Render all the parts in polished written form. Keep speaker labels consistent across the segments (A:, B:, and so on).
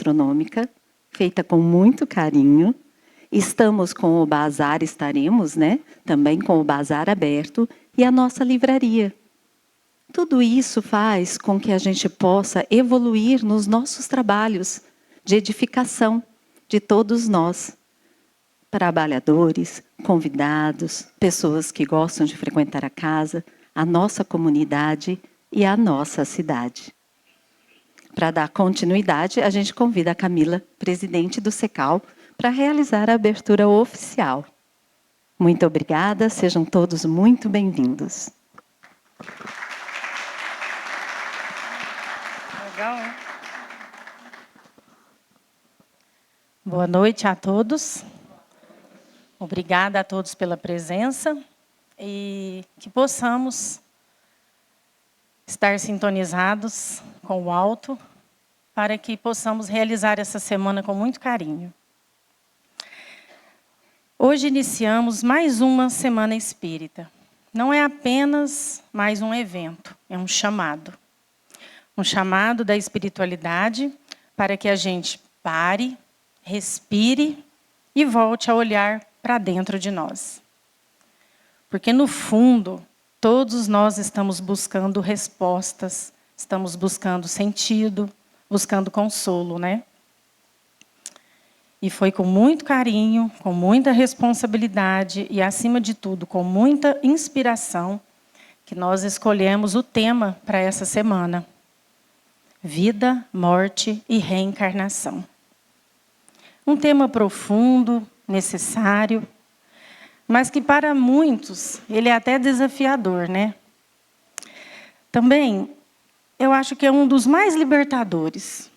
A: gastronômica, feita com muito carinho. Estamos com o bazar, estaremos, né? Também com o bazar aberto e a nossa livraria. Tudo isso faz com que a gente possa evoluir nos nossos trabalhos de edificação de todos nós. Trabalhadores, convidados, pessoas que gostam de frequentar a casa, a nossa comunidade e a nossa cidade. Para dar continuidade, a gente convida a Camila, presidente do SECAL, para realizar a abertura oficial. Muito obrigada, sejam todos muito bem-vindos.
B: Legal, hein? Boa noite a todos. Obrigada a todos pela presença e que possamos estar sintonizados com o alto para que possamos realizar essa semana com muito carinho. Hoje iniciamos mais uma Semana Espírita. Não é apenas mais um evento, é um chamado. Um chamado da espiritualidade para que a gente pare, respire e volte a olhar para dentro de nós. Porque, no fundo, todos nós estamos buscando respostas, estamos buscando sentido, buscando consolo, né? E foi com muito carinho, com muita responsabilidade e, acima de tudo, com muita inspiração, que nós escolhemos o tema para essa semana. Vida, morte e reencarnação. Um tema profundo, necessário, mas que para muitos ele é até desafiador, né? Também, eu acho que é um dos mais libertadores.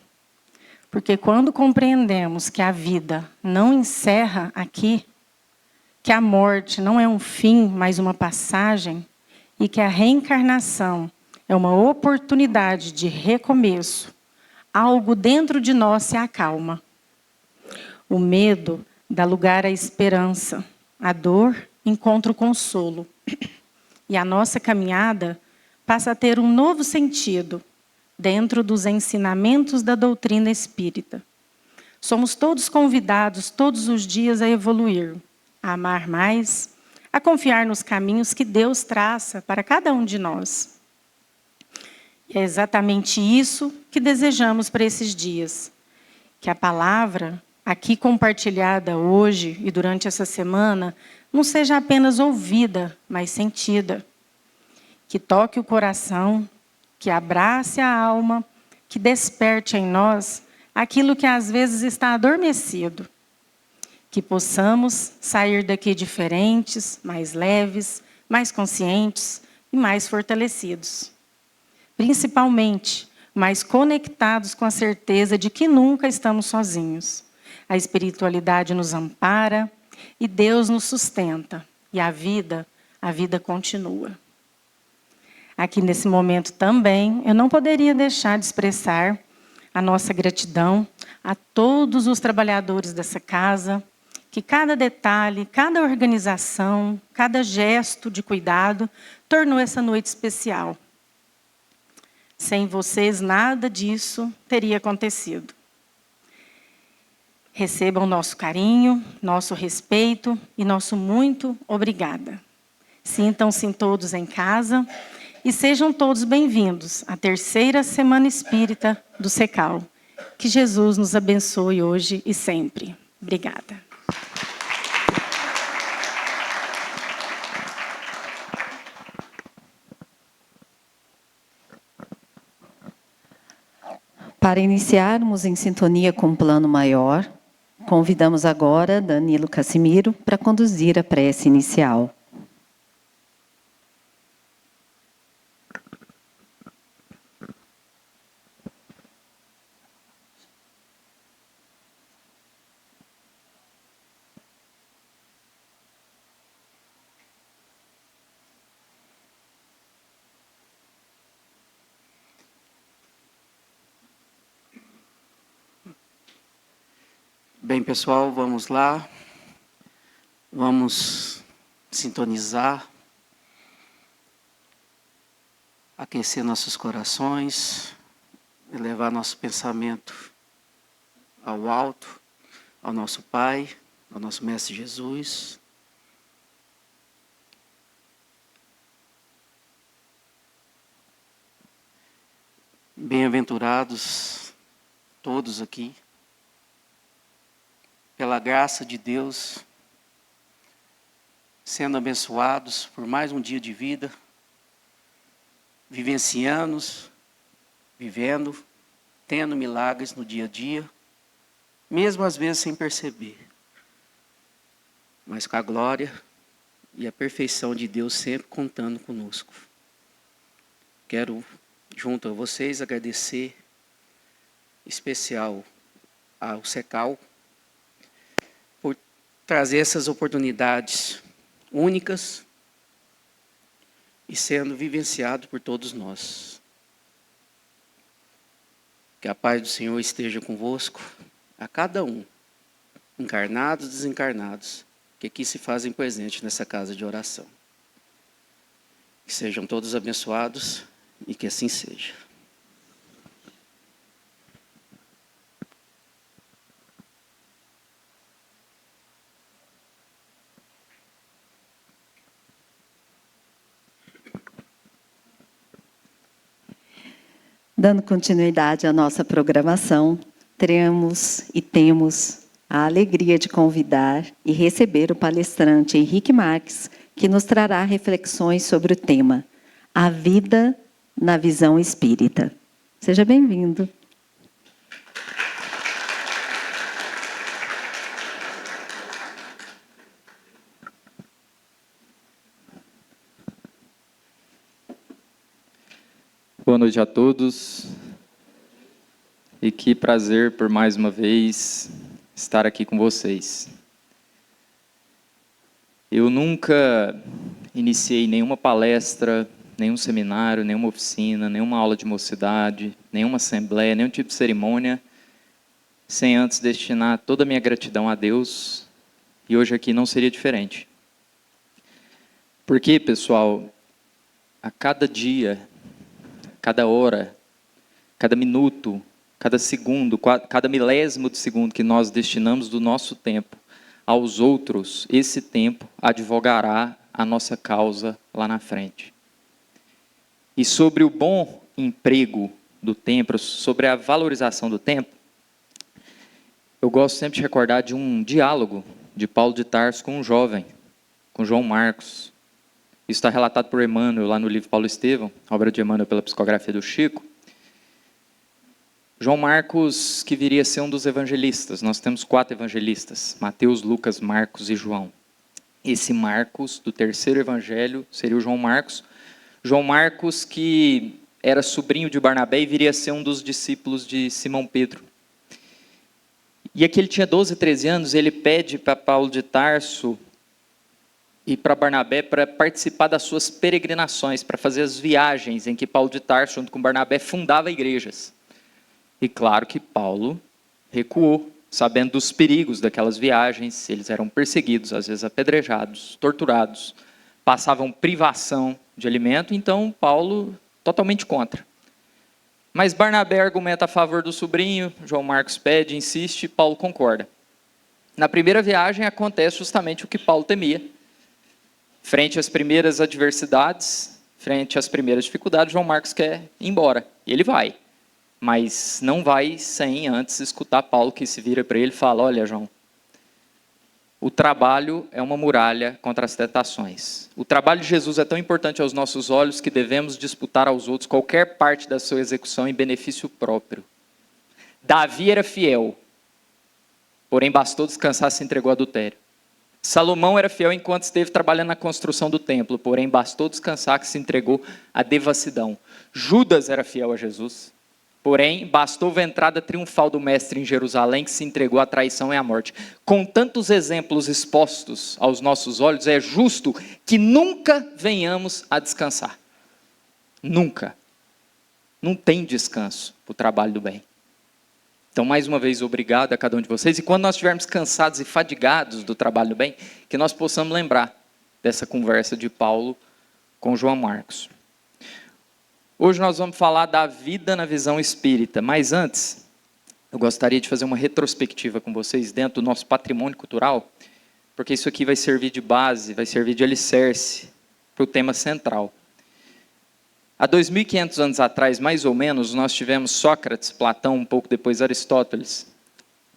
B: Porque quando compreendemos que a vida não encerra aqui, que a morte não é um fim, mas uma passagem, e que a reencarnação é uma oportunidade de recomeço, algo dentro de nós se acalma. O medo dá lugar à esperança, a dor encontra o consolo. E a nossa caminhada passa a ter um novo sentido dentro dos ensinamentos da doutrina espírita. Somos todos convidados todos os dias a evoluir, a amar mais, a confiar nos caminhos que Deus traça para cada um de nós. E é exatamente isso que desejamos para esses dias. Que a palavra aqui compartilhada hoje e durante essa semana não seja apenas ouvida, mas sentida. Que toque o coração, que abrace a alma, que desperte em nós aquilo que às vezes está adormecido. Que possamos sair daqui diferentes, mais leves, mais conscientes e mais fortalecidos. Principalmente, mais conectados com a certeza de que nunca estamos sozinhos. A espiritualidade nos ampara e Deus nos sustenta. E a vida continua. Aqui nesse momento também, eu não poderia deixar de expressar a nossa gratidão a todos os trabalhadores dessa casa, que cada detalhe, cada organização, cada gesto de cuidado tornou essa noite especial. Sem vocês, nada disso teria acontecido. Recebam nosso carinho, nosso respeito e nosso muito obrigada. Sintam-se todos em casa e sejam todos bem-vindos à terceira Semana Espírita do SECAL. Que Jesus nos abençoe hoje e sempre. Obrigada.
A: Para iniciarmos em sintonia com o plano maior, convidamos agora Danilo Cassimiro para conduzir a prece inicial.
C: Bem, pessoal, vamos lá. Vamos sintonizar, aquecer nossos corações, elevar nosso pensamento ao alto, ao nosso Pai, ao nosso Mestre Jesus. Bem-aventurados todos aqui, pela graça de Deus, sendo abençoados por mais um dia de vida, vivenciando, vivendo, tendo milagres no dia a dia, mesmo às vezes sem perceber, mas com a glória e a perfeição de Deus sempre contando conosco. Quero, junto a vocês, agradecer, especial ao Secal, por trazer essas oportunidades únicas e sendo vivenciado por todos nós. Que a paz do Senhor esteja convosco, a cada um, encarnados e desencarnados, que aqui se fazem presente nessa casa de oração. Que sejam todos abençoados e que assim seja.
A: Dando continuidade à nossa programação, teremos e temos a alegria de convidar e receber o palestrante Henrique Marques, que nos trará reflexões sobre o tema A Vida na Visão Espírita. Seja bem-vindo.
D: Boa noite a todos. E que prazer por mais uma vez estar aqui com vocês. Eu nunca iniciei nenhuma palestra, nenhum seminário, nenhuma oficina, nenhuma aula de mocidade, nenhuma assembleia, nenhum tipo de cerimônia, sem antes destinar toda a minha gratidão a Deus, e hoje aqui não seria diferente. Porque, pessoal, a cada dia, cada hora, cada minuto, cada segundo, cada milésimo de segundo que nós destinamos do nosso tempo aos outros, esse tempo advogará a nossa causa lá na frente. E sobre o bom emprego do tempo, sobre a valorização do tempo, eu gosto sempre de recordar de um diálogo de Paulo de Tarso com um jovem, com João Marcos. Isso está relatado por Emmanuel lá no livro Paulo Estevão, obra de Emmanuel pela psicografia do Chico. João Marcos, que viria a ser um dos evangelistas. Nós temos 4 evangelistas, Mateus, Lucas, Marcos e João. Esse Marcos, do terceiro evangelho, seria o João Marcos. João Marcos, que era sobrinho de Barnabé e viria a ser um dos discípulos de Simão Pedro. E aqui ele tinha 12, 13 anos, ele pede para Paulo de Tarso e para Barnabé para participar das suas peregrinações, para fazer as viagens em que Paulo de Tarso, junto com Barnabé, fundava igrejas. E claro que Paulo recuou, sabendo dos perigos daquelas viagens. Eles eram perseguidos, às vezes apedrejados, torturados, passavam privação de alimento, então Paulo totalmente contra. Mas Barnabé argumenta a favor do sobrinho, João Marcos pede, insiste, e Paulo concorda. Na primeira viagem acontece justamente o que Paulo temia. Frente às primeiras adversidades, frente às primeiras dificuldades, João Marcos quer ir embora. E ele vai. Mas não vai sem antes escutar Paulo, que se vira para ele e fala: olha, João, o trabalho é uma muralha contra as tentações. O trabalho de Jesus é tão importante aos nossos olhos que devemos disputar aos outros qualquer parte da sua execução em benefício próprio. Davi era fiel, porém bastou descansar, se entregou ao adultério. Salomão era fiel enquanto esteve trabalhando na construção do templo, porém bastou descansar, que se entregou à devassidão. Judas era fiel a Jesus, porém bastou ver a entrada triunfal do mestre em Jerusalém, que se entregou à traição e à morte. Com tantos exemplos expostos aos nossos olhos, é justo que nunca venhamos a descansar. Nunca. Não tem descanso para o trabalho do bem. Então, mais uma vez, obrigado a cada um de vocês. E quando nós estivermos cansados e fadigados do trabalho do bem, que nós possamos lembrar dessa conversa de Paulo com João Marcos. Hoje nós vamos falar da vida na visão espírita. Mas antes, eu gostaria de fazer uma retrospectiva com vocês dentro do nosso patrimônio cultural, porque isso aqui vai servir de base, vai servir de alicerce para o tema central. Há 2.500 anos atrás, mais ou menos, nós tivemos Sócrates, Platão, um pouco depois Aristóteles,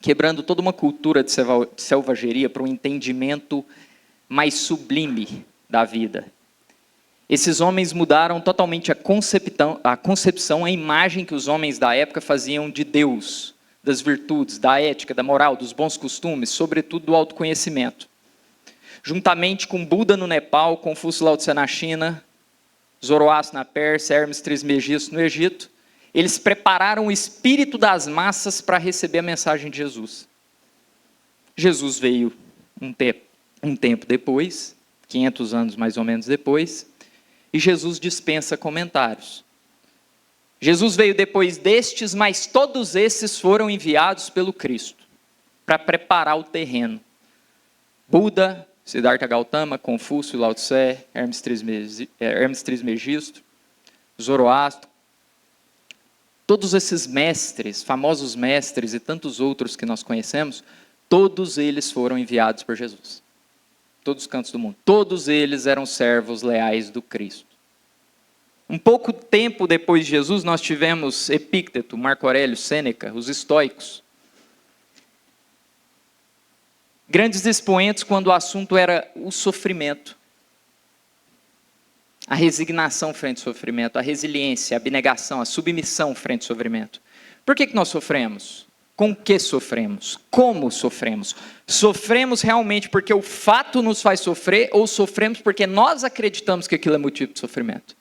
D: quebrando toda uma cultura de selvageria para um entendimento mais sublime da vida. Esses homens mudaram totalmente a concepção, a imagem que os homens da época faziam de Deus, das virtudes, da ética, da moral, dos bons costumes, sobretudo do autoconhecimento. Juntamente com Buda no Nepal, Confúcio Lao Tse na China, Zoroastro na Pérsia, Hermes Trismegisto no Egito, eles prepararam o espírito das massas para receber a mensagem de Jesus. Jesus veio um tempo depois, 500 anos mais ou menos depois, e Jesus dispensa comentários. Jesus veio depois destes, mas todos esses foram enviados pelo Cristo para preparar o terreno. Buda, Siddhartha Gautama, Confúcio, Lao Tse, Hermes Trismegisto, Zoroastro, todos esses mestres, famosos mestres e tantos outros que nós conhecemos, todos eles foram enviados por Jesus. Todos os cantos do mundo. Todos eles eram servos leais do Cristo. Um pouco tempo depois de Jesus, nós tivemos Epícteto, Marco Aurélio, Sêneca, os estoicos. Grandes expoentes quando o assunto era o sofrimento. A resignação frente ao sofrimento, a resiliência, a abnegação, a submissão frente ao sofrimento. Por que nós sofremos? Com que sofremos? Como sofremos? Sofremos realmente porque o fato nos faz sofrer ou sofremos porque nós acreditamos que aquilo é motivo de sofrimento?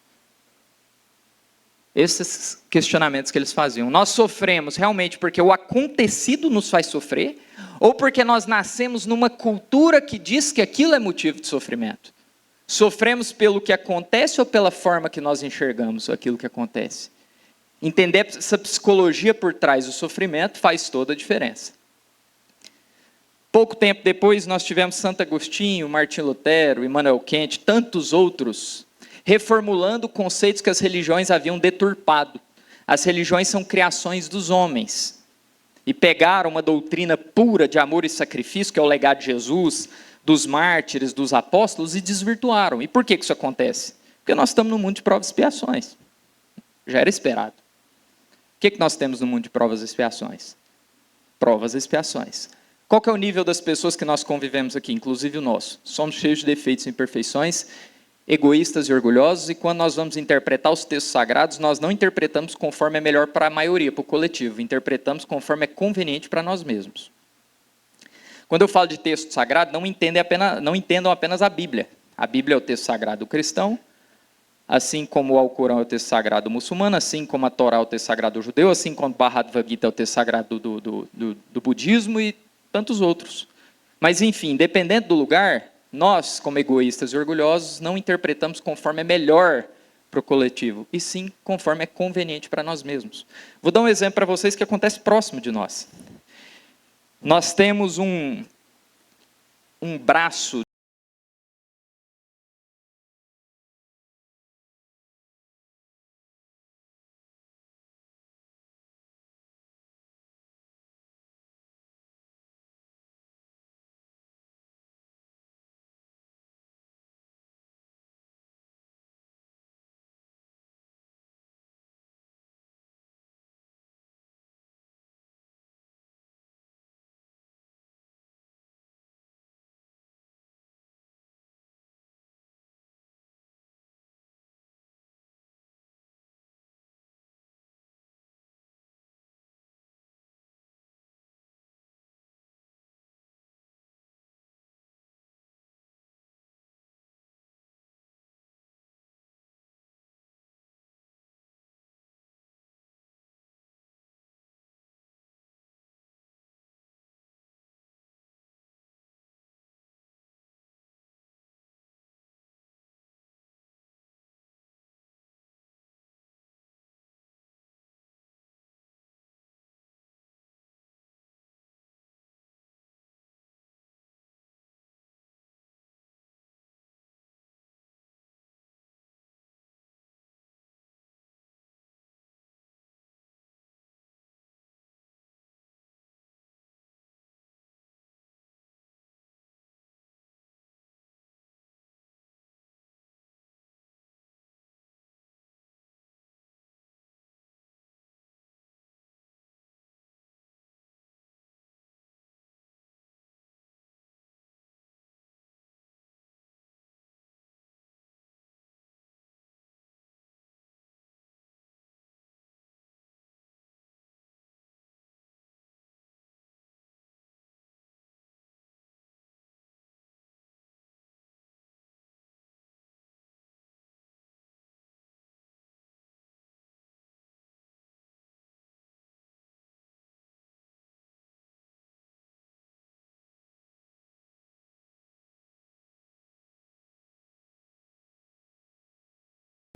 D: Esses questionamentos que eles faziam. Nós sofremos realmente porque o acontecido nos faz sofrer ou porque nós nascemos numa cultura que diz que aquilo é motivo de sofrimento? Sofremos pelo que acontece ou pela forma que nós enxergamos aquilo que acontece? Entender essa psicologia por trás do sofrimento faz toda a diferença. Pouco tempo depois, nós tivemos Santo Agostinho, Martim Lutero, Immanuel Kant, tantos outros, reformulando conceitos que as religiões haviam deturpado. As religiões são criações dos homens. E pegaram uma doutrina pura de amor e sacrifício, que é o legado de Jesus, dos mártires, dos apóstolos, e desvirtuaram. E por que isso acontece? Porque nós estamos num mundo de provas e expiações. Já era esperado. O que nós temos no mundo de provas e expiações? Provas e expiações. Qual que é o nível das pessoas que nós convivemos aqui, inclusive o nosso? Somos cheios de defeitos e imperfeições, egoístas e orgulhosos, e quando nós vamos interpretar os textos sagrados, nós não interpretamos conforme é melhor para a maioria, para o coletivo, interpretamos conforme é conveniente para nós mesmos. Quando eu falo de texto sagrado, não entendam apenas a Bíblia. A Bíblia é o texto sagrado cristão, assim como o Alcorão é o texto sagrado muçulmano, assim como a Torá é o texto sagrado judeu, assim como o Bhagavad Gita é o texto sagrado do budismo e tantos outros. Mas, enfim, dependendo do lugar, nós, como egoístas e orgulhosos, não interpretamos conforme é melhor para o coletivo, e sim conforme é conveniente para nós mesmos. Vou dar um exemplo para vocês que acontece próximo de nós. Nós temos um braço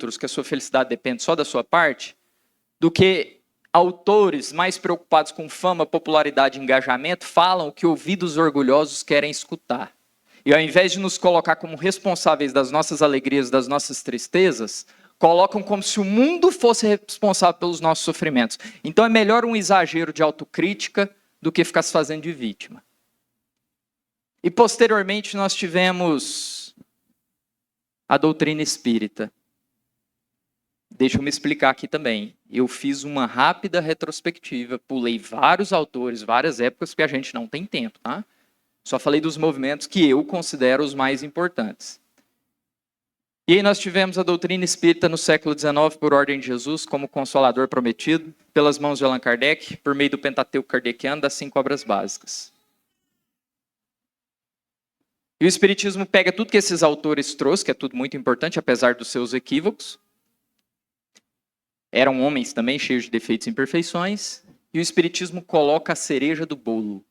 D: outros, que a sua felicidade depende só da sua parte, do que autores mais preocupados com fama, popularidade e engajamento falam o que ouvidos orgulhosos querem escutar. E ao invés de nos colocar como responsáveis das nossas alegrias, das nossas tristezas, colocam como se o mundo fosse responsável pelos nossos sofrimentos. Então é melhor um exagero de autocrítica do que ficar se fazendo de vítima. E posteriormente nós tivemos a doutrina espírita. Deixa eu me explicar aqui também. Eu fiz uma rápida retrospectiva, pulei vários autores, várias épocas, porque a gente não tem tempo, tá? Só falei dos movimentos que eu considero os mais importantes. E aí nós tivemos a doutrina espírita no século XIX, por ordem de Jesus, como Consolador prometido, pelas mãos de Allan Kardec, por meio do Pentateuco Kardeciano, das 5 obras básicas. E o Espiritismo pega tudo que esses autores trouxeram, que é tudo muito importante, apesar dos seus equívocos. Eram homens também, cheios de defeitos e imperfeições. E o Espiritismo coloca a cereja do bolo.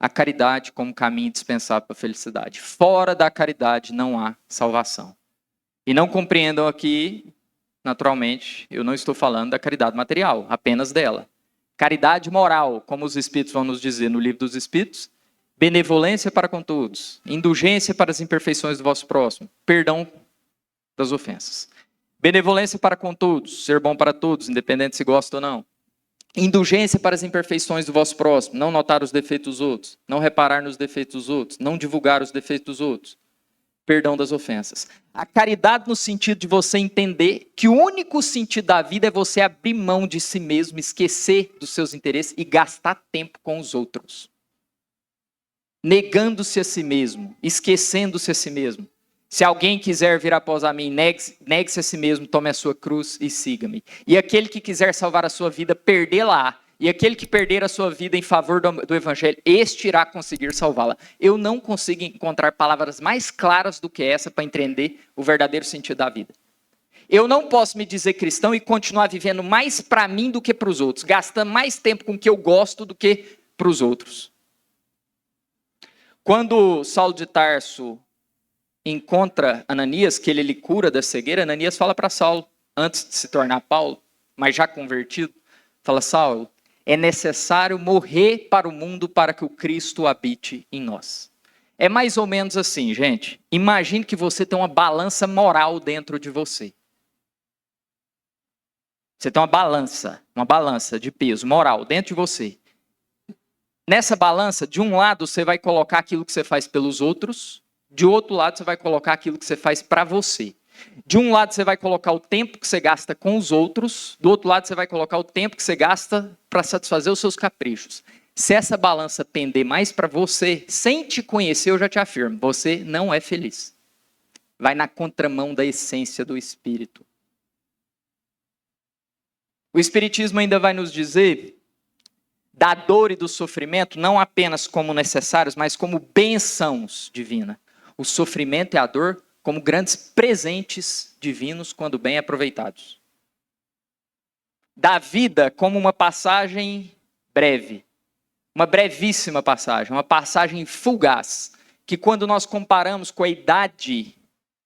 D: A caridade como caminho indispensável para a felicidade. Fora da caridade não há salvação. E não compreendam aqui, naturalmente, eu não estou falando da caridade material, apenas dela. Caridade moral, como os Espíritos vão nos dizer no Livro dos Espíritos, benevolência para com todos, indulgência para as imperfeições do vosso próximo, perdão das ofensas. Benevolência para com todos, ser bom para todos, independente se gosta ou não. Indulgência para as imperfeições do vosso próximo, não notar os defeitos dos outros, não reparar nos defeitos dos outros, não divulgar os defeitos dos outros. Perdão das ofensas. A caridade no sentido de você entender que o único sentido da vida é você abrir mão de si mesmo, esquecer dos seus interesses e gastar tempo com os outros. Negando-se a si mesmo, esquecendo-se a si mesmo. Se alguém quiser vir após a mim, negue-se a si mesmo, tome a sua cruz e siga-me. E aquele que quiser salvar a sua vida, perdê-la. E aquele que perder a sua vida em favor do Evangelho, este irá conseguir salvá-la. Eu não consigo encontrar palavras mais claras do que essa para entender o verdadeiro sentido da vida. Eu não posso me dizer cristão e continuar vivendo mais para mim do que para os outros, gastando mais tempo com o que eu gosto do que para os outros. Quando Saulo de Tarso encontra Ananias, que ele lhe cura da cegueira, Ananias fala para Saulo, antes de se tornar Paulo, mas já convertido, fala: Saulo, é necessário morrer para o mundo para que o Cristo habite em nós. É mais ou menos assim, gente. Imagine que você tem uma balança moral dentro de você. Você tem uma balança de peso moral dentro de você. Nessa balança, de um lado você vai colocar aquilo que você faz pelos outros, de outro lado você vai colocar aquilo que você faz para você. De um lado você vai colocar o tempo que você gasta com os outros, do outro lado você vai colocar o tempo que você gasta para satisfazer os seus caprichos. Se essa balança pender mais para você, sem te conhecer, eu já te afirmo, você não é feliz. Vai na contramão da essência do Espírito. O Espiritismo ainda vai nos dizer da dor e do sofrimento, não apenas como necessários, mas como bênçãos divinas. O sofrimento e a dor como grandes presentes divinos quando bem aproveitados. Da vida como uma passagem breve, uma brevíssima passagem, uma passagem fugaz, que quando nós comparamos com a idade,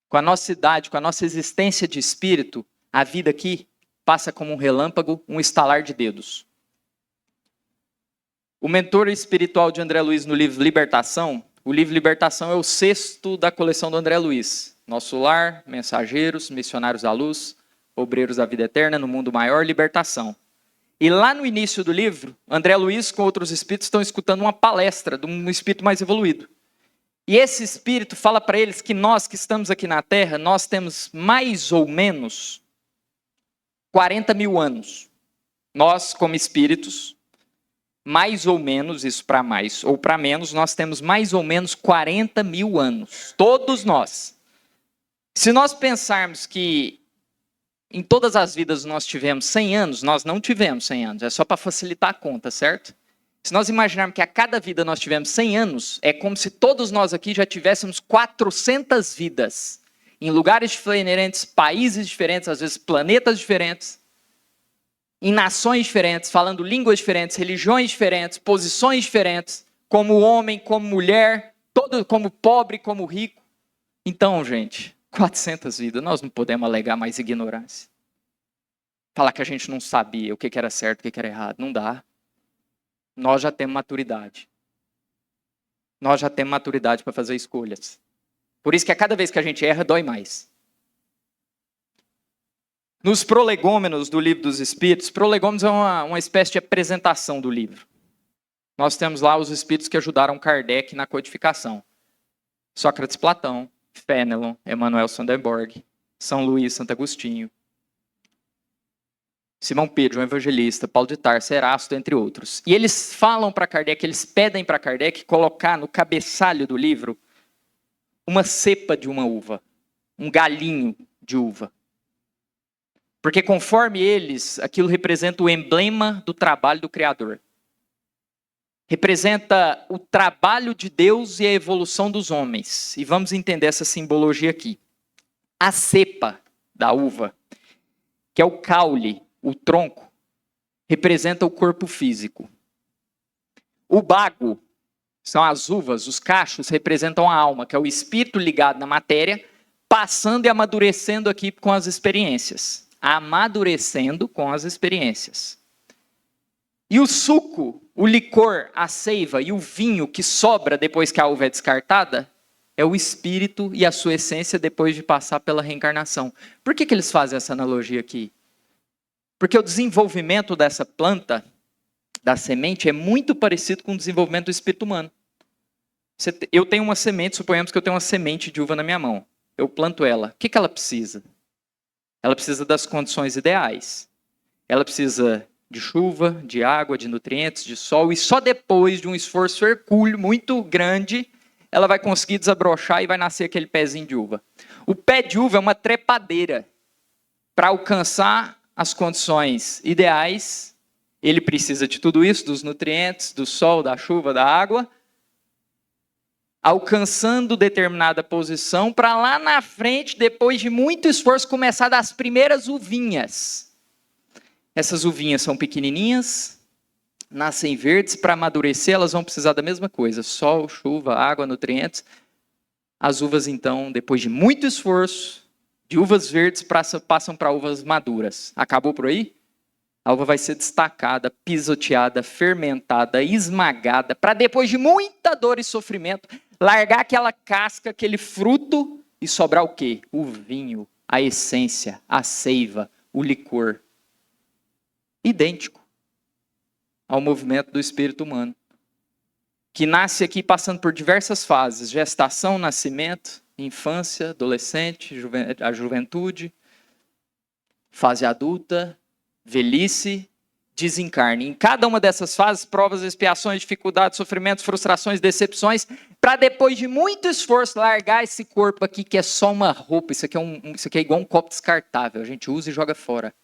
D: com a nossa existência de espírito, a vida aqui passa como um relâmpago, um estalar de dedos. O mentor espiritual de André Luiz no livro Libertação, o livro Libertação é o 6º da coleção do André Luiz. Nosso Lar, Mensageiros, Missionários da Luz, Obreiros da Vida Eterna, No Mundo Maior, Libertação. E lá no início do livro, André Luiz com outros espíritos estão escutando uma palestra de um espírito mais evoluído. E esse espírito fala para eles que nós que estamos aqui na Terra, nós temos mais ou menos 40 mil anos. Nós, como espíritos, mais ou menos, isso para mais ou para menos, nós temos mais ou menos 40 mil anos. Todos nós. Se nós pensarmos que em todas as vidas nós tivemos 100 anos, nós não tivemos 100 anos. É só para facilitar a conta, certo? Se nós imaginarmos que a cada vida nós tivemos 100 anos, é como se todos nós aqui já tivéssemos 400 vidas. Em lugares diferentes, países diferentes, às vezes planetas diferentes. Em nações diferentes, falando línguas diferentes, religiões diferentes, posições diferentes, como homem, como mulher, como pobre, como rico. Então, gente, 400 vidas, nós não podemos alegar mais ignorância. Falar que a gente não sabia o que era certo, o que era errado. Não dá. Nós já temos maturidade. Nós já temos maturidade para fazer escolhas. Por isso que a cada vez que a gente erra, dói mais. Nos prolegômenos do Livro dos Espíritos, prolegômenos é uma espécie de apresentação do livro. Nós temos lá os espíritos que ajudaram Kardec na codificação. Sócrates Platão, Fénelon, Emanuel Swedenborg, São Luís, Santo Agostinho, Simão Pedro, o Evangelista, Paulo de Tarso, Erasto, entre outros. E eles falam para Kardec, eles pedem para Kardec colocar no cabeçalho do livro uma cepa de uma uva, um galinho de uva. Porque conforme eles, aquilo representa o emblema do trabalho do Criador. Representa o trabalho de Deus e a evolução dos homens. E vamos entender essa simbologia aqui. A cepa da uva, que é o caule, o tronco, representa o corpo físico. O bago, são as uvas, os cachos, representam a alma, que é o espírito ligado na matéria, passando e amadurecendo aqui com as experiências. Amadurecendo com as experiências. E o suco, o licor, a seiva e o vinho que sobra depois que a uva é descartada, é o espírito e a sua essência depois de passar pela reencarnação. Por que eles fazem essa analogia aqui? Porque o desenvolvimento dessa planta, da semente, é muito parecido com o desenvolvimento do espírito humano. Eu tenho uma semente, suponhamos que eu tenho uma semente de uva na minha mão. Eu planto ela. O que ela precisa? Ela precisa das condições ideais. Ela precisa de chuva, de água, de nutrientes, de sol. E só depois de um esforço hercúleo muito grande, ela vai conseguir desabrochar e vai nascer aquele pezinho de uva. O pé de uva é uma trepadeira. Para alcançar as condições ideais, ele precisa de tudo isso, dos nutrientes, do sol, da chuva, da água, alcançando determinada posição, para lá na frente, depois de muito esforço, começar a dar as primeiras uvinhas. Essas uvinhas são pequenininhas, nascem verdes, para amadurecer elas vão precisar da mesma coisa, sol, chuva, água, nutrientes. As uvas então, depois de muito esforço, de uvas verdes passam para uvas maduras. Acabou por aí? A uva vai ser destacada, pisoteada, fermentada, esmagada, para depois de muita dor e sofrimento, largar aquela casca, aquele fruto e sobrar o quê? O vinho, a essência, a seiva, o licor. Idêntico ao movimento do espírito humano, que nasce aqui passando por diversas fases: gestação, nascimento, infância, adolescente, a juventude, fase adulta, velhice, desencarne. Em cada uma dessas fases, provas, expiações, dificuldades, sofrimentos, frustrações, decepções, para depois de muito esforço largar esse corpo aqui que é só uma roupa. Isso aqui é igual um copo descartável, a gente usa e joga fora.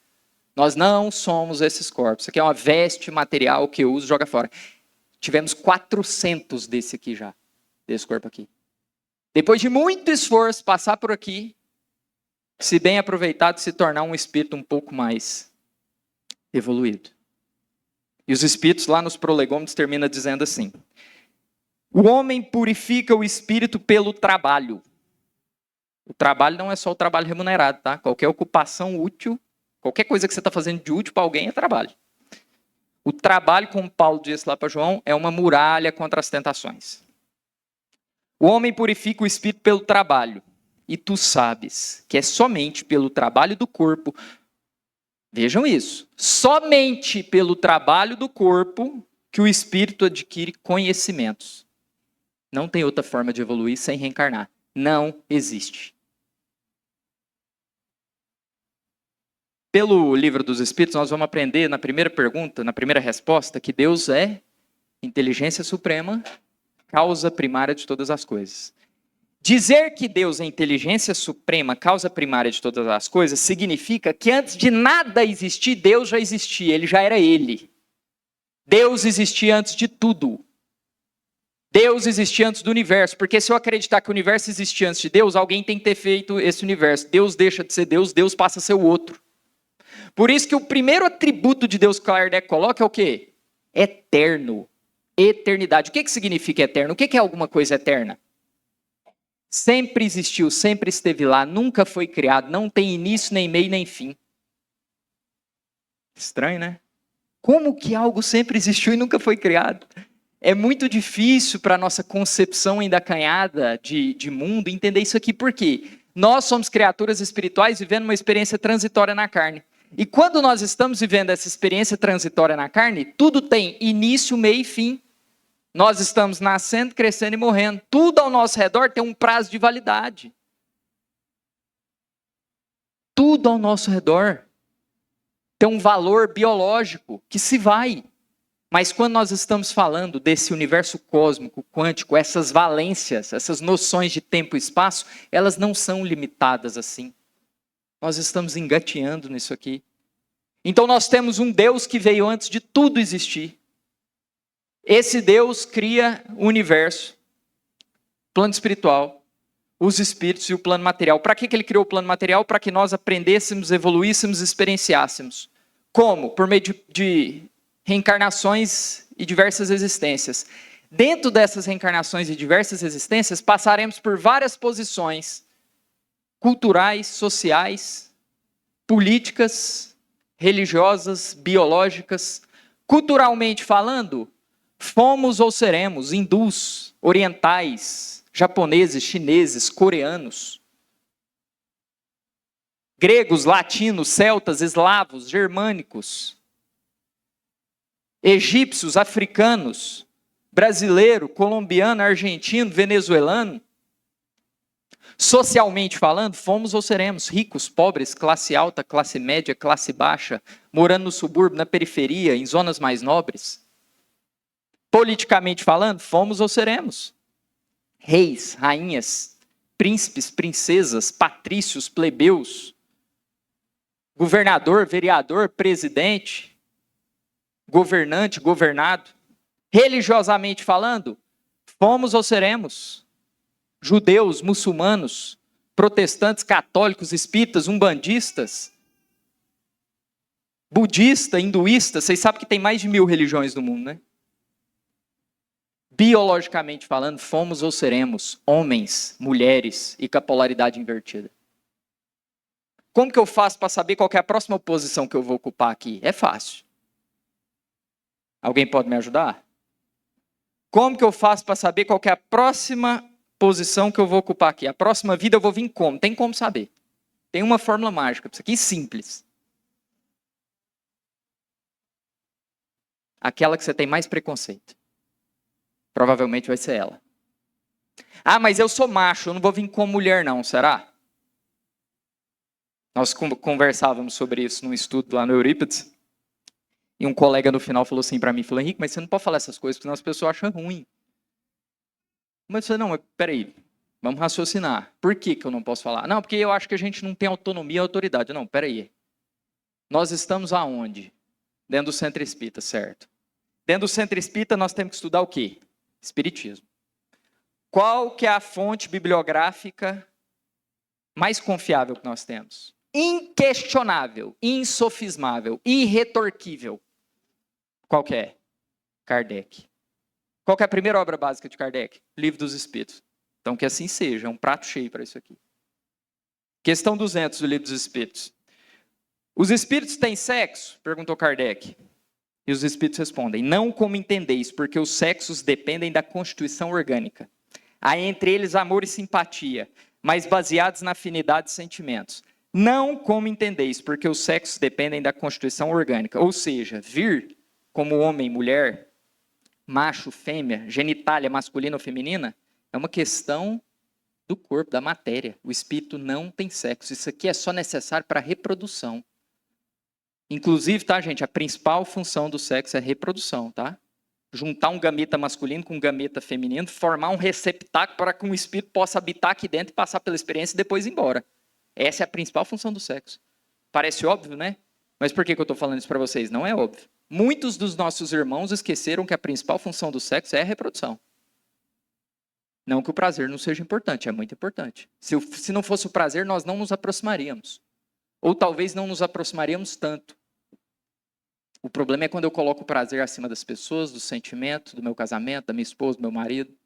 D: Nós não somos esses corpos. Isso aqui é uma veste material que eu uso e joga fora. Tivemos 400 desse aqui já, desse corpo aqui. Depois de muito esforço, passar por aqui, se bem aproveitado, se tornar um espírito um pouco mais evoluído. E os espíritos lá nos prolegômenos terminam dizendo assim: o homem purifica o espírito pelo trabalho. O trabalho não é só o trabalho remunerado, tá? Qualquer ocupação útil, qualquer coisa que você está fazendo de útil para alguém é trabalho. O trabalho, como Paulo disse lá para João, é uma muralha contra as tentações. O homem purifica o espírito pelo trabalho. E tu sabes que é somente pelo trabalho do corpo. Vejam isso. Somente pelo trabalho do corpo que o espírito adquire conhecimentos. Não tem outra forma de evoluir sem reencarnar. Não existe. Pelo Livro dos Espíritos, nós vamos aprender na primeira pergunta, na primeira resposta, que Deus é inteligência suprema, causa primária de todas as coisas. Dizer que Deus é inteligência suprema, causa primária de todas as coisas, significa que antes de nada existir, Deus já existia, ele já era ele. Deus existia antes de tudo. Deus existia antes do universo, porque se eu acreditar que o universo existia antes de Deus, alguém tem que ter feito esse universo. Deus deixa de ser Deus, Deus passa a ser o outro. Por isso que o primeiro atributo de Deus que Kardec coloca é o quê? Eterno. Eternidade. O que significa eterno? O que é alguma coisa eterna? Sempre existiu, sempre esteve lá, nunca foi criado, não tem início, nem meio, nem fim. Estranho, né? Como que algo sempre existiu e nunca foi criado? É muito difícil para a nossa concepção ainda acanhada de mundo entender isso aqui, por quê? Nós somos criaturas espirituais vivendo uma experiência transitória na carne. E quando nós estamos vivendo essa experiência transitória na carne, tudo tem início, meio e fim. Nós estamos nascendo, crescendo e morrendo. Tudo ao nosso redor tem um prazo de validade. Tudo ao nosso redor tem um valor biológico que se vai. Mas quando nós estamos falando desse universo cósmico, quântico, essas valências, essas noções de tempo e espaço, elas não são limitadas assim. Nós estamos engateando nisso aqui. Então nós temos um Deus que veio antes de tudo existir. Esse Deus cria o universo, plano espiritual, os espíritos e o plano material. Para que ele criou o plano material? Para que nós aprendêssemos, evoluíssemos, experienciássemos. Como? Por meio de reencarnações e diversas existências. Dentro dessas reencarnações e diversas existências, passaremos por várias posições culturais, sociais, políticas, religiosas, biológicas. Culturalmente falando, fomos ou seremos hindus, orientais, japoneses, chineses, coreanos, gregos, latinos, celtas, eslavos, germânicos, egípcios, africanos, brasileiro, colombiano, argentino, venezuelano. Socialmente falando, fomos ou seremos ricos, pobres, classe alta, classe média, classe baixa, morando no subúrbio, na periferia, em zonas mais nobres. Politicamente falando, fomos ou seremos reis, rainhas, príncipes, princesas, patrícios, plebeus, governador, vereador, presidente, governante, governado. Religiosamente falando, fomos ou seremos judeus, muçulmanos, protestantes, católicos, espíritas, umbandistas, budista, hinduísta. Vocês sabem que tem mais de 1000 religiões no mundo, né? Biologicamente falando, fomos ou seremos homens, mulheres e com a polaridade invertida. Como que eu faço para saber qual que é a próxima posição que eu vou ocupar aqui? É fácil. Alguém pode me ajudar? Como que eu faço para saber qual que é a próxima posição que eu vou ocupar aqui? A próxima vida eu vou vir como? Tem como saber. Tem uma fórmula mágica para isso aqui, simples. Aquela que você tem mais preconceito. Provavelmente vai ser ela. Ah, mas eu sou macho, eu não vou vir como mulher não, será? Nós conversávamos sobre isso num estudo lá no Eurípides. E um colega no final falou assim para mim, falou, Henrique, mas você não pode falar essas coisas, porque senão as pessoas acham ruim. Mas eu falei, não, mas peraí, vamos raciocinar. Por que eu não posso falar? Não, porque eu acho que a gente não tem autonomia e autoridade. Não, peraí. Nós estamos aonde? Dentro do Centro Espírita, certo? Dentro do Centro Espírita nós temos que estudar o quê? Espiritismo. Qual que é a fonte bibliográfica mais confiável que nós temos? Inquestionável, insofismável, irretorquível. Qual que é? Kardec. Qual que é a primeira obra básica de Kardec? Livro dos Espíritos. Então que assim seja, é um prato cheio para isso aqui. Questão 200 do Livro dos Espíritos. Os espíritos têm sexo? Perguntou Kardec. E os espíritos respondem, não como entendeis, porque os sexos dependem da constituição orgânica. Há entre eles amor e simpatia, mas baseados na afinidade de sentimentos. Não como entendeis, porque os sexos dependem da constituição orgânica. Ou seja, vir como homem, mulher, macho, fêmea, genitália masculina ou feminina, é uma questão do corpo, da matéria. O espírito não tem sexo. Isso aqui é só necessário para a reprodução. Inclusive, tá, gente, a principal função do sexo é a reprodução, tá? Juntar um gameta masculino com um gameta feminino, formar um receptáculo para que um espírito possa habitar aqui dentro e passar pela experiência e depois ir embora. Essa é a principal função do sexo. Parece óbvio, né? Mas por que eu estou falando isso para vocês? Não é óbvio. Muitos dos nossos irmãos esqueceram que a principal função do sexo é a reprodução. Não que o prazer não seja importante, é muito importante. Se não fosse o prazer, nós não nos aproximaríamos. Ou talvez não nos aproximaríamos tanto. O problema é quando eu coloco o prazer acima das pessoas, do sentimento, do meu casamento, da minha esposa, do meu marido.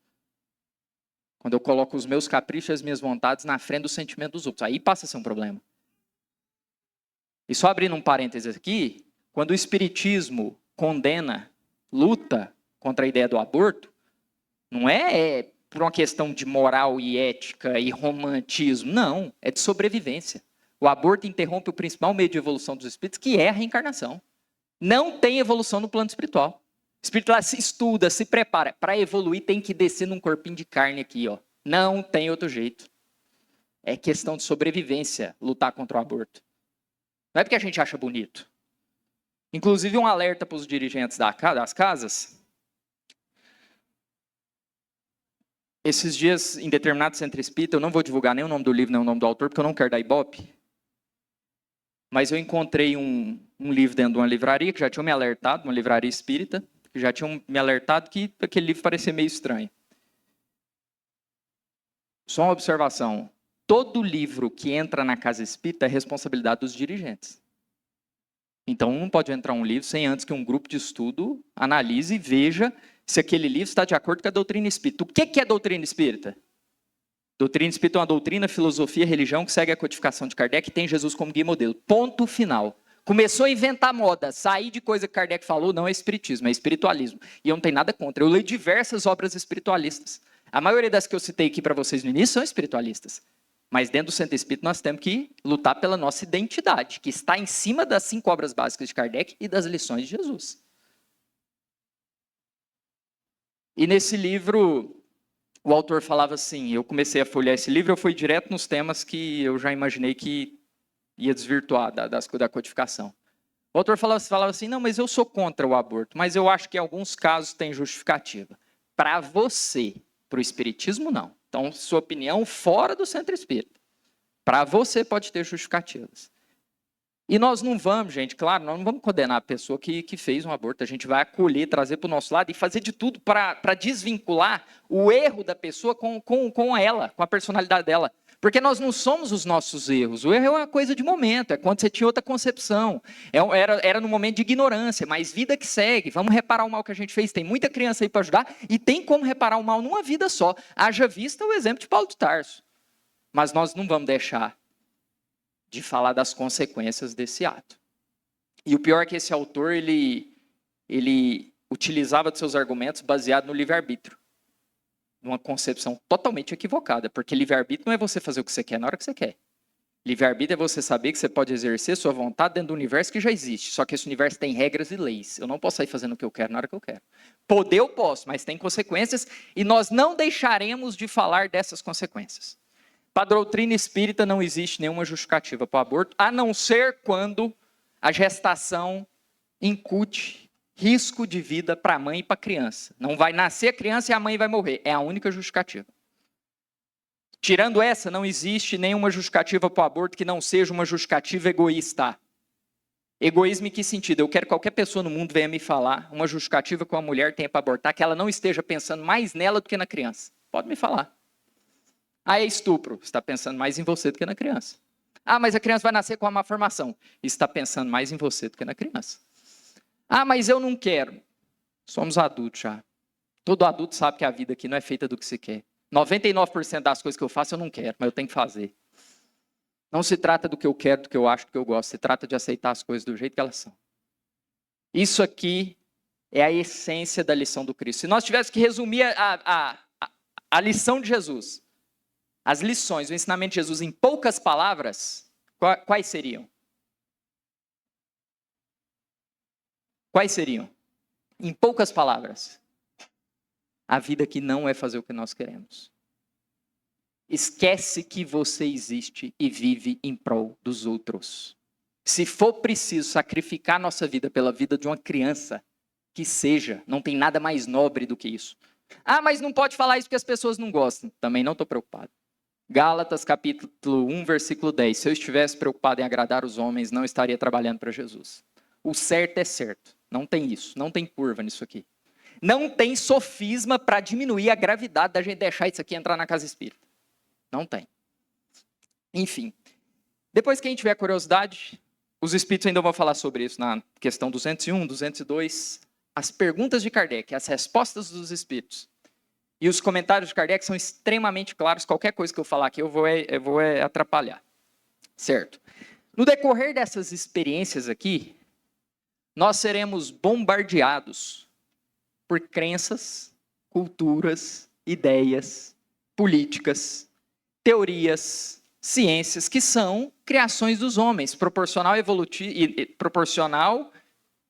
D: Quando eu coloco os meus caprichos e as minhas vontades na frente do sentimento dos outros. Aí passa a ser um problema. E só abrindo um parênteses aqui, quando o Espiritismo condena, luta contra a ideia do aborto, não é por uma questão de moral e ética e romantismo, não, é de sobrevivência. O aborto interrompe o principal meio de evolução dos espíritos, que é a reencarnação. Não tem evolução no plano espiritual. O espírito lá se estuda, se prepara. Para evoluir tem que descer num corpinho de carne aqui, ó. Não tem outro jeito. É questão de sobrevivência lutar contra o aborto. Não é porque a gente acha bonito. Inclusive um alerta para os dirigentes das casas. Esses dias, em determinado centro espírita, eu não vou divulgar nem o nome do livro, nem o nome do autor, porque eu não quero dar ibope. Mas eu encontrei um livro dentro de uma livraria, que já tinha me alertado, uma livraria espírita, que já tinham me alertado que aquele livro parecia meio estranho. Só uma observação. Todo livro que entra na casa espírita é responsabilidade dos dirigentes. Então não pode entrar um livro sem antes que um grupo de estudo analise e veja se aquele livro está de acordo com a doutrina espírita. O que é doutrina espírita? Doutrina espírita é uma doutrina, filosofia, religião que segue a codificação de Kardec e tem Jesus como guia e modelo. Ponto final. Começou a inventar moda, sair de coisa que Kardec falou, não é espiritismo, é espiritualismo. E eu não tenho nada contra. Eu leio diversas obras espiritualistas. A maioria das que eu citei aqui para vocês no início são espiritualistas. Mas dentro do centro espírita nós temos que lutar pela nossa identidade, que está em cima das 5 obras básicas de Kardec e das lições de Jesus. E nesse livro, o autor falava assim, eu comecei a folhear esse livro, eu fui direto nos temas que eu já imaginei que ia desvirtuar da codificação. O autor falava assim, não, mas eu sou contra o aborto, mas eu acho que em alguns casos tem justificativa. Para você, para o espiritismo, não. Então, sua opinião fora do centro espírita. Para você pode ter justificativas. E nós não vamos, gente, claro, nós não vamos condenar a pessoa que fez um aborto. A gente vai acolher, trazer para o nosso lado e fazer de tudo para desvincular o erro da pessoa com ela, com a personalidade dela. Porque nós não somos os nossos erros. O erro é uma coisa de momento, é quando você tinha outra concepção. Era no momento de ignorância, mas vida que segue. Vamos reparar o mal que a gente fez. Tem muita criança aí para ajudar e tem como reparar o mal numa vida só. Haja vista o exemplo de Paulo de Tarso. Mas nós não vamos deixar de falar das consequências desse ato. E o pior é que esse autor, ele utilizava de seus argumentos baseado no livre-arbítrio. Numa concepção totalmente equivocada, porque livre-arbítrio não é você fazer o que você quer na hora que você quer. Livre-arbítrio é você saber que você pode exercer sua vontade dentro do universo que já existe, só que esse universo tem regras e leis. Eu não posso sair fazendo o que eu quero na hora que eu quero. Poder eu posso, mas tem consequências e nós não deixaremos de falar dessas consequências. Para a doutrina espírita não existe nenhuma justificativa para o aborto, a não ser quando a gestação incute risco de vida para a mãe e para a criança. Não vai nascer a criança e a mãe vai morrer. É a única justificativa. Tirando essa, não existe nenhuma justificativa para o aborto que não seja uma justificativa egoísta. Egoísmo em que sentido? Eu quero que qualquer pessoa no mundo venha me falar uma justificativa que uma mulher tenha para abortar, que ela não esteja pensando mais nela do que na criança. Pode me falar. Ah, é estupro. Você está pensando mais em você do que na criança. Ah, mas a criança vai nascer com uma má formação. Você está pensando mais em você do que na criança. Ah, mas eu não quero. Somos adultos já. Todo adulto sabe que a vida aqui não é feita do que se quer. 99% das coisas que eu faço eu não quero, mas eu tenho que fazer. Não se trata do que eu quero, do que eu acho, do que eu gosto. Se trata de aceitar as coisas do jeito que elas são. Isso aqui é a essência da lição do Cristo. Se nós tivéssemos que resumir a lição de Jesus, as lições, o ensinamento de Jesus em poucas palavras, quais seriam? Quais seriam? Em poucas palavras. A vida aqui não é fazer o que nós queremos. Esquece que você existe e vive em prol dos outros. Se for preciso sacrificar nossa vida pela vida de uma criança, que seja, não tem nada mais nobre do que isso. Ah, mas não pode falar isso porque as pessoas não gostam. Também não estou preocupado. Gálatas capítulo 1, versículo 10. Se eu estivesse preocupado em agradar os homens, não estaria trabalhando para Jesus. O certo é certo. Não tem isso. Não tem curva nisso aqui. Não tem sofisma para diminuir a gravidade da gente deixar isso aqui entrar na casa espírita. Não tem. Enfim. Depois que a gente tiver curiosidade, os espíritos ainda vão falar sobre isso na questão 201, 202. As perguntas de Kardec, as respostas dos espíritos. E os comentários de Kardec são extremamente claros. Qualquer coisa que eu falar aqui, eu vou atrapalhar. Certo? No decorrer dessas experiências aqui, nós seremos bombardeados por crenças, culturas, ideias, políticas, teorias, ciências, que são criações dos homens, proporcional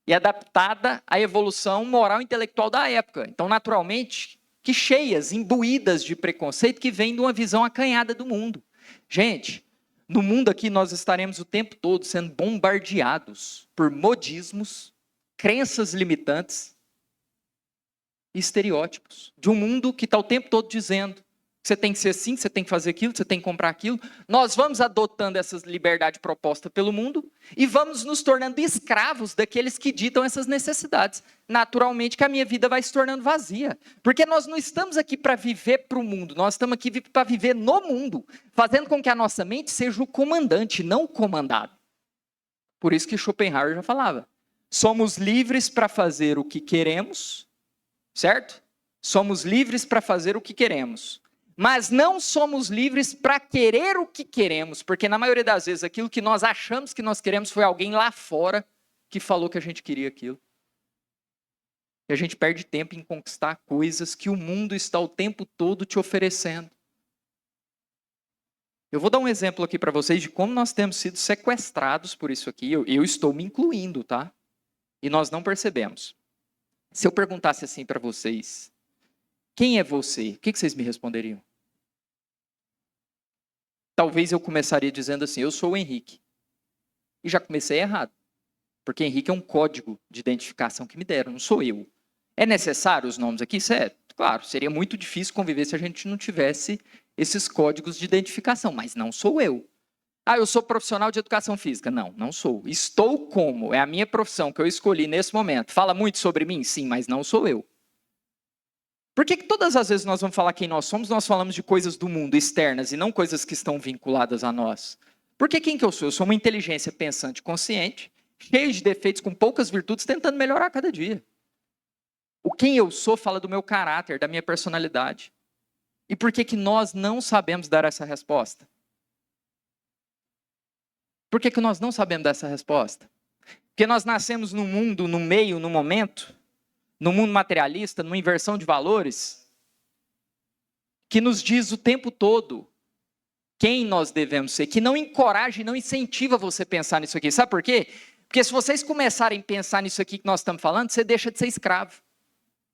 D: e adaptada à evolução moral e intelectual da época. Então, naturalmente, que cheias, imbuídas de preconceito que vêm de uma visão acanhada do mundo. Gente, no mundo aqui nós estaremos o tempo todo sendo bombardeados por modismos, crenças limitantes e estereótipos de um mundo que está o tempo todo dizendo que você tem que ser assim, que você tem que fazer aquilo, que você tem que comprar aquilo. Nós vamos adotando essa liberdade proposta pelo mundo e vamos nos tornando escravos daqueles que ditam essas necessidades. Naturalmente que a minha vida vai se tornando vazia, porque nós não estamos aqui para viver para o mundo, nós estamos aqui para viver no mundo, fazendo com que a nossa mente seja o comandante, não o comandado. Por isso que Schopenhauer já falava, somos livres para fazer o que queremos, certo? Somos livres para fazer o que queremos. Mas não somos livres para querer o que queremos, porque na maioria das vezes aquilo que nós achamos que nós queremos foi alguém lá fora que falou que a gente queria aquilo. E a gente perde tempo em conquistar coisas que o mundo está o tempo todo te oferecendo. Eu vou dar um exemplo aqui para vocês de como nós temos sido sequestrados por isso aqui. Eu estou me incluindo, tá? E nós não percebemos. Se eu perguntasse assim para vocês, quem é você? O que vocês me responderiam? Talvez eu começaria dizendo assim, eu sou o Henrique. E já comecei errado. Porque Henrique é um código de identificação que me deram, não sou eu. É necessário os nomes aqui? Certo. Claro, seria muito difícil conviver se a gente não tivesse esses códigos de identificação, mas não sou eu. Ah, eu sou profissional de educação física. Não, não sou. Estou como? É a minha profissão que eu escolhi nesse momento. Fala muito sobre mim? Sim, mas não sou eu. Por que todas as vezes nós vamos falar quem nós somos, nós falamos de coisas do mundo, externas, e não coisas que estão vinculadas a nós? Porque quem que eu sou? Eu sou uma inteligência pensante consciente, cheio de defeitos, com poucas virtudes, tentando melhorar a cada dia. O quem eu sou fala do meu caráter, da minha personalidade. E por que nós não sabemos dar essa resposta? Por que nós não sabemos dar essa resposta? Porque nós nascemos num mundo, no meio, no momento, no mundo materialista, numa inversão de valores, que nos diz o tempo todo quem nós devemos ser, que não encoraja e não incentiva você a pensar nisso aqui. Sabe por quê? Porque se vocês começarem a pensar nisso aqui que nós estamos falando, você deixa de ser escravo.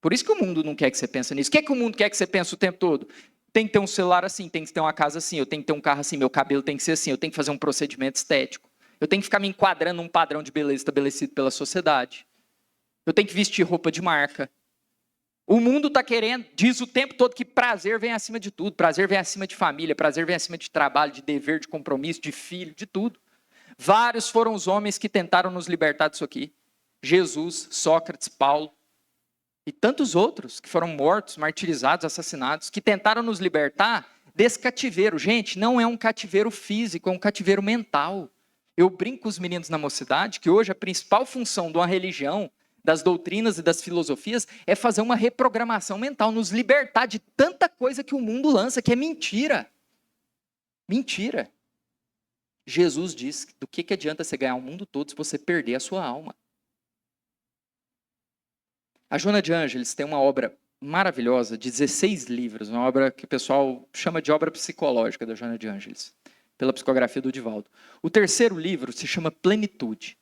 D: Por isso que o mundo não quer que você pense nisso. O que é que o mundo quer que você pense o tempo todo? Tem que ter um celular assim, tem que ter uma casa assim, eu tenho que ter um carro assim, meu cabelo tem que ser assim, eu tenho que fazer um procedimento estético. Eu tenho que ficar me enquadrando num padrão de beleza estabelecido pela sociedade. Eu tenho que vestir roupa de marca. O mundo está querendo, diz o tempo todo que prazer vem acima de tudo. Prazer vem acima de família, prazer vem acima de trabalho, de dever, de compromisso, de filho, de tudo. Vários foram os homens que tentaram nos libertar disso aqui. Jesus, Sócrates, Paulo e tantos outros que foram mortos, martirizados, assassinados, que tentaram nos libertar desse cativeiro. Gente, não é um cativeiro físico, é um cativeiro mental. Eu brinco com os meninos na mocidade que hoje a principal função de uma religião, das doutrinas e das filosofias, é fazer uma reprogramação mental, nos libertar de tanta coisa que o mundo lança, que é mentira. Mentira. Jesus diz, do que adianta você ganhar o mundo todo se você perder a sua alma? A Joana de Ângeles tem uma obra maravilhosa, de 16 livros, uma obra que o pessoal chama de obra psicológica da Joana de Ângeles, pela psicografia do Divaldo. O terceiro livro se chama Plenitude.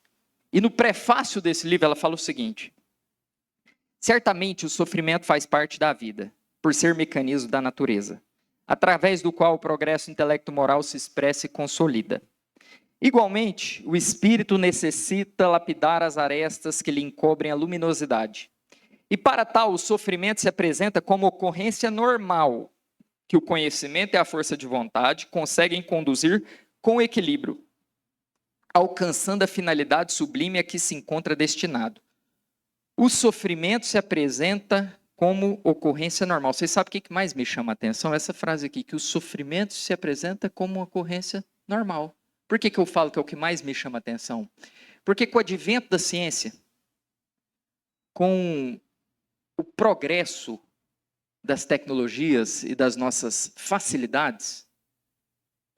D: E no prefácio desse livro ela fala o seguinte: certamente o sofrimento faz parte da vida, por ser mecanismo da natureza, através do qual o progresso intelecto-moral se expressa e consolida. Igualmente, o espírito necessita lapidar as arestas que lhe encobrem a luminosidade. E para tal, o sofrimento se apresenta como ocorrência normal, que o conhecimento e a força de vontade conseguem conduzir com equilíbrio, alcançando a finalidade sublime a que se encontra destinado. O sofrimento se apresenta como ocorrência normal. Vocês sabem o que mais me chama a atenção? Essa frase aqui, que o sofrimento se apresenta como uma ocorrência normal. Por que eu falo que é o que mais me chama a atenção? Porque com o advento da ciência, com o progresso das tecnologias e das nossas facilidades,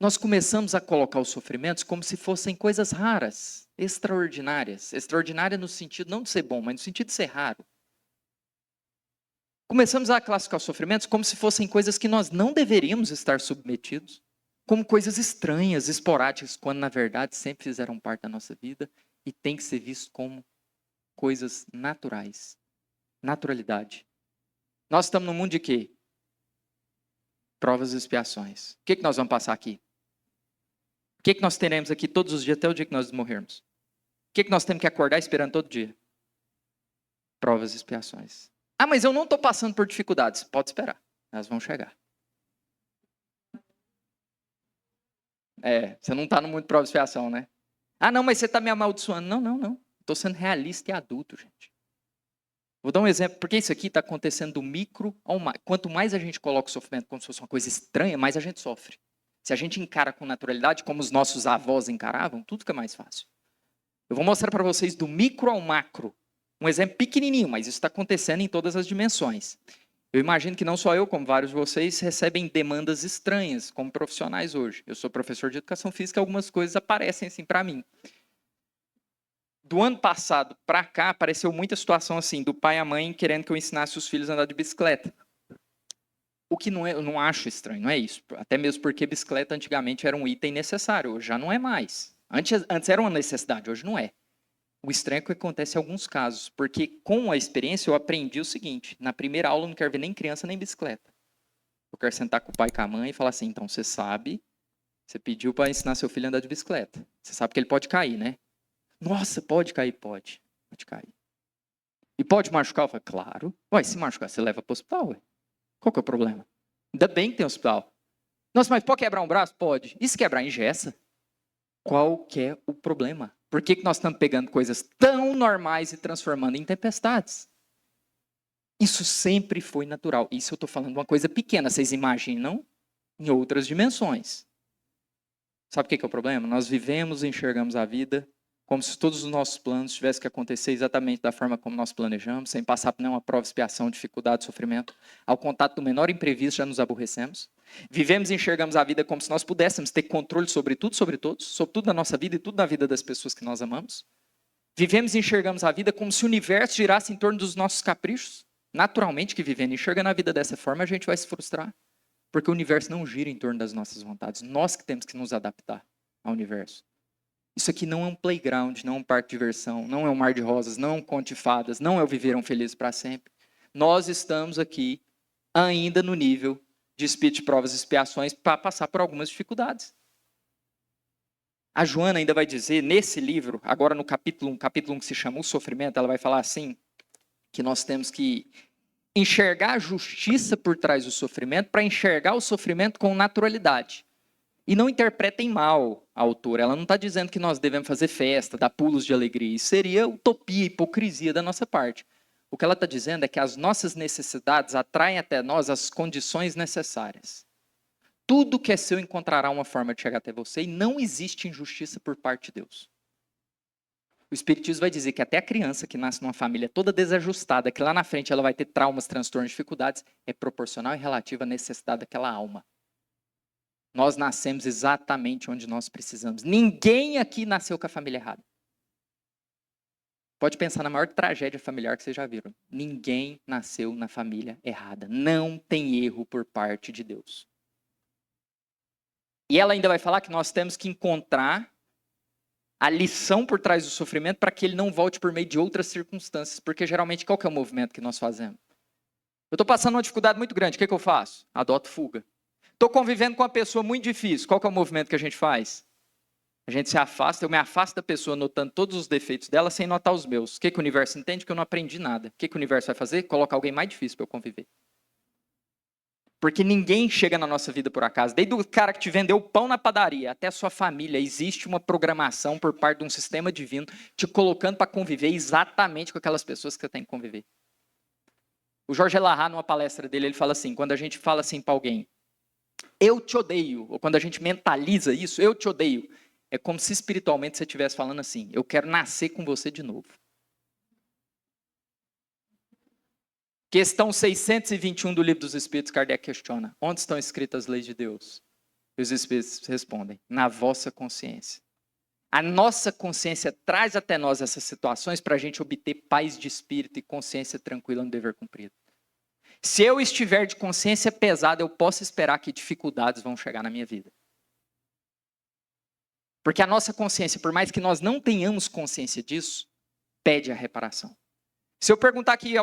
D: nós começamos a colocar os sofrimentos como se fossem coisas raras, extraordinárias. Extraordinária no sentido não de ser bom, mas no sentido de ser raro. Começamos a classificar os sofrimentos como se fossem coisas que nós não deveríamos estar submetidos, como coisas estranhas, esporádicas, quando na verdade sempre fizeram parte da nossa vida e tem que ser visto como coisas naturais. Naturalidade. Nós estamos num mundo de quê? Provas e expiações. O que nós vamos passar aqui? O que nós teremos aqui todos os dias até o dia que nós morrermos? O que nós temos que acordar esperando todo dia? Provas e expiações. Ah, mas eu não estou passando por dificuldades. Pode esperar, elas vão chegar. Você não está no mundo de prova e expiação, né? Ah, não, mas você está me amaldiçoando. Não. Estou sendo realista e adulto, gente. Vou dar um exemplo, porque isso aqui está acontecendo do micro ao macro. Quanto mais a gente coloca o sofrimento como se fosse uma coisa estranha, mais a gente sofre. Se a gente encara com naturalidade, como os nossos avós encaravam, tudo fica mais fácil. Eu vou mostrar para vocês do micro ao macro. Um exemplo pequenininho, mas isso está acontecendo em todas as dimensões. Eu imagino que não só eu, como vários de vocês, recebem demandas estranhas como profissionais hoje. Eu sou professor de educação física, algumas coisas aparecem assim para mim. Do ano passado para cá, apareceu muita situação assim, do pai e a mãe querendo que eu ensinasse os filhos a andar de bicicleta. O que eu não acho estranho, não é isso. Até mesmo porque bicicleta antigamente era um item necessário, hoje já não é mais. Antes era uma necessidade, hoje não é. O estranho é que acontece em alguns casos, porque com a experiência eu aprendi o seguinte, na primeira aula eu não quero ver nem criança nem bicicleta. Eu quero sentar com o pai e com a mãe e falar assim, então você sabe, você pediu para ensinar seu filho a andar de bicicleta. Você sabe que ele pode cair, né? Nossa, pode cair? Pode cair. E pode machucar? Eu falo, claro. Ué, se machucar, você leva para o hospital, ué. Qual que é o problema? Ainda bem que tem hospital. Nossa, mas pode quebrar um braço? Pode. E se quebrar, engessa? Qual que é o problema? Por que nós estamos pegando coisas tão normais e transformando em tempestades? Isso sempre foi natural. Isso eu estou falando de uma coisa pequena. Vocês imaginam em outras dimensões. Sabe o que é o problema? Nós vivemos e enxergamos a vida como se todos os nossos planos tivessem que acontecer exatamente da forma como nós planejamos, sem passar por nenhuma prova, expiação, dificuldade, sofrimento. Ao contato do menor imprevisto, já nos aborrecemos. Vivemos e enxergamos a vida como se nós pudéssemos ter controle sobre tudo, sobre todos, sobre tudo na nossa vida e tudo na vida das pessoas que nós amamos. Vivemos e enxergamos a vida como se o universo girasse em torno dos nossos caprichos. Naturalmente que vivendo e enxergando a vida dessa forma, a gente vai se frustrar. Porque o universo não gira em torno das nossas vontades. Nós que temos que nos adaptar ao universo. Isso aqui não é um playground, não é um parque de diversão, não é um mar de rosas, não é um conto de fadas, não é o viveram felizes para sempre. Nós estamos aqui ainda no nível de espírito de provas e expiações para passar por algumas dificuldades. A Joana ainda vai dizer, nesse livro, agora no capítulo 1 que se chama O Sofrimento, ela vai falar assim, que nós temos que enxergar a justiça por trás do sofrimento para enxergar o sofrimento com naturalidade. E não interpretem mal a autora. Ela não está dizendo que nós devemos fazer festa, dar pulos de alegria. Isso seria utopia, hipocrisia da nossa parte. O que ela está dizendo é que as nossas necessidades atraem até nós as condições necessárias. Tudo que é seu encontrará uma forma de chegar até você e não existe injustiça por parte de Deus. O Espiritismo vai dizer que até a criança que nasce numa família toda desajustada, que lá na frente ela vai ter traumas, transtornos, dificuldades, é proporcional e relativa à necessidade daquela alma. Nós nascemos exatamente onde nós precisamos. Ninguém aqui nasceu com a família errada. Pode pensar na maior tragédia familiar que vocês já viram. Ninguém nasceu na família errada. Não tem erro por parte de Deus. E ela ainda vai falar que nós temos que encontrar a lição por trás do sofrimento para que ele não volte por meio de outras circunstâncias. Porque geralmente qual que é o movimento que nós fazemos? Eu estou passando uma dificuldade muito grande, o que eu faço? Adoto fuga. Estou convivendo com uma pessoa muito difícil. Qual que é o movimento que a gente faz? A gente se afasta, eu me afasto da pessoa notando todos os defeitos dela sem notar os meus. O que o universo entende? Que eu não aprendi nada. O que o universo vai fazer? Colocar alguém mais difícil para eu conviver. Porque ninguém chega na nossa vida por acaso. Desde o cara que te vendeu pão na padaria até a sua família, existe uma programação por parte de um sistema divino te colocando para conviver exatamente com aquelas pessoas que você tem que conviver. O Jorge Elahá, numa palestra dele, ele fala assim, quando a gente fala assim para alguém, eu te odeio, ou quando a gente mentaliza isso, eu te odeio, é como se espiritualmente você estivesse falando assim, eu quero nascer com você de novo. Questão 621 do Livro dos Espíritos, Kardec questiona: onde estão escritas as leis de Deus? E os Espíritos respondem: na vossa consciência. A nossa consciência traz até nós essas situações para a gente obter paz de espírito e consciência tranquila no dever cumprido. Se eu estiver de consciência pesada, eu posso esperar que dificuldades vão chegar na minha vida. Porque a nossa consciência, por mais que nós não tenhamos consciência disso, pede a reparação. Se eu perguntar aqui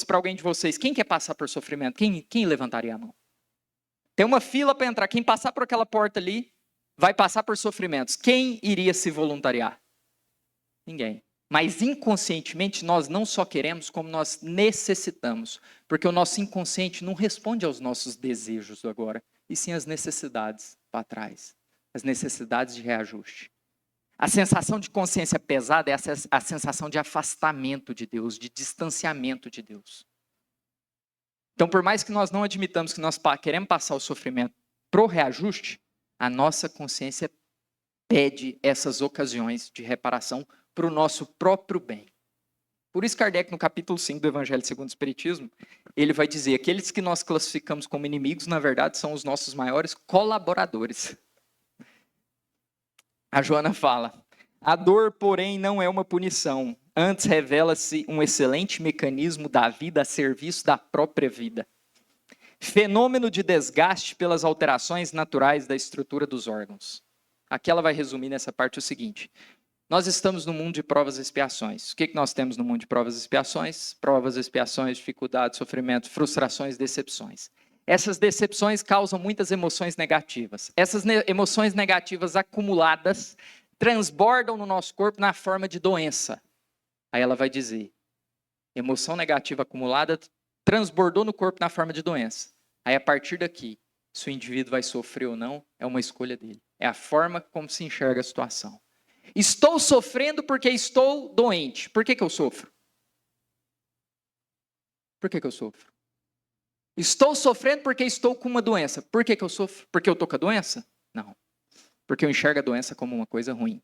D: para alguém de vocês, quem quer passar por sofrimento? Quem levantaria a mão? Tem uma fila para entrar. Quem passar por aquela porta ali vai passar por sofrimentos. Quem iria se voluntariar? Ninguém. Mas inconscientemente nós não só queremos, como nós necessitamos. Porque o nosso inconsciente não responde aos nossos desejos do agora, e sim às necessidades para trás. As necessidades de reajuste. A sensação de consciência pesada é a sensação de afastamento de Deus, de distanciamento de Deus. Então, por mais que nós não admitamos que nós queremos passar o sofrimento para o reajuste, a nossa consciência pede essas ocasiões de reparação para o nosso próprio bem. Por isso, Kardec, no capítulo 5 do Evangelho segundo o Espiritismo, ele vai dizer: aqueles que nós classificamos como inimigos, na verdade, são os nossos maiores colaboradores. A Joana fala: a dor, porém, não é uma punição. Antes revela-se um excelente mecanismo da vida a serviço da própria vida. Fenômeno de desgaste pelas alterações naturais da estrutura dos órgãos. Aqui ela vai resumir nessa parte o seguinte: nós estamos no mundo de provas e expiações. O que nós temos no mundo de provas e expiações? Provas, expiações, dificuldades, sofrimento, frustrações, decepções. Essas decepções causam muitas emoções negativas. Essas emoções negativas acumuladas transbordam no nosso corpo na forma de doença. Aí ela vai dizer: emoção negativa acumulada transbordou no corpo na forma de doença. Aí a partir daqui, se o indivíduo vai sofrer ou não, é uma escolha dele. É a forma como se enxerga a situação. Estou sofrendo porque estou doente. Por que eu sofro? Por que eu sofro? Estou sofrendo porque estou com uma doença. Por que eu sofro? Porque eu estou com a doença? Não. Porque eu enxergo a doença como uma coisa ruim.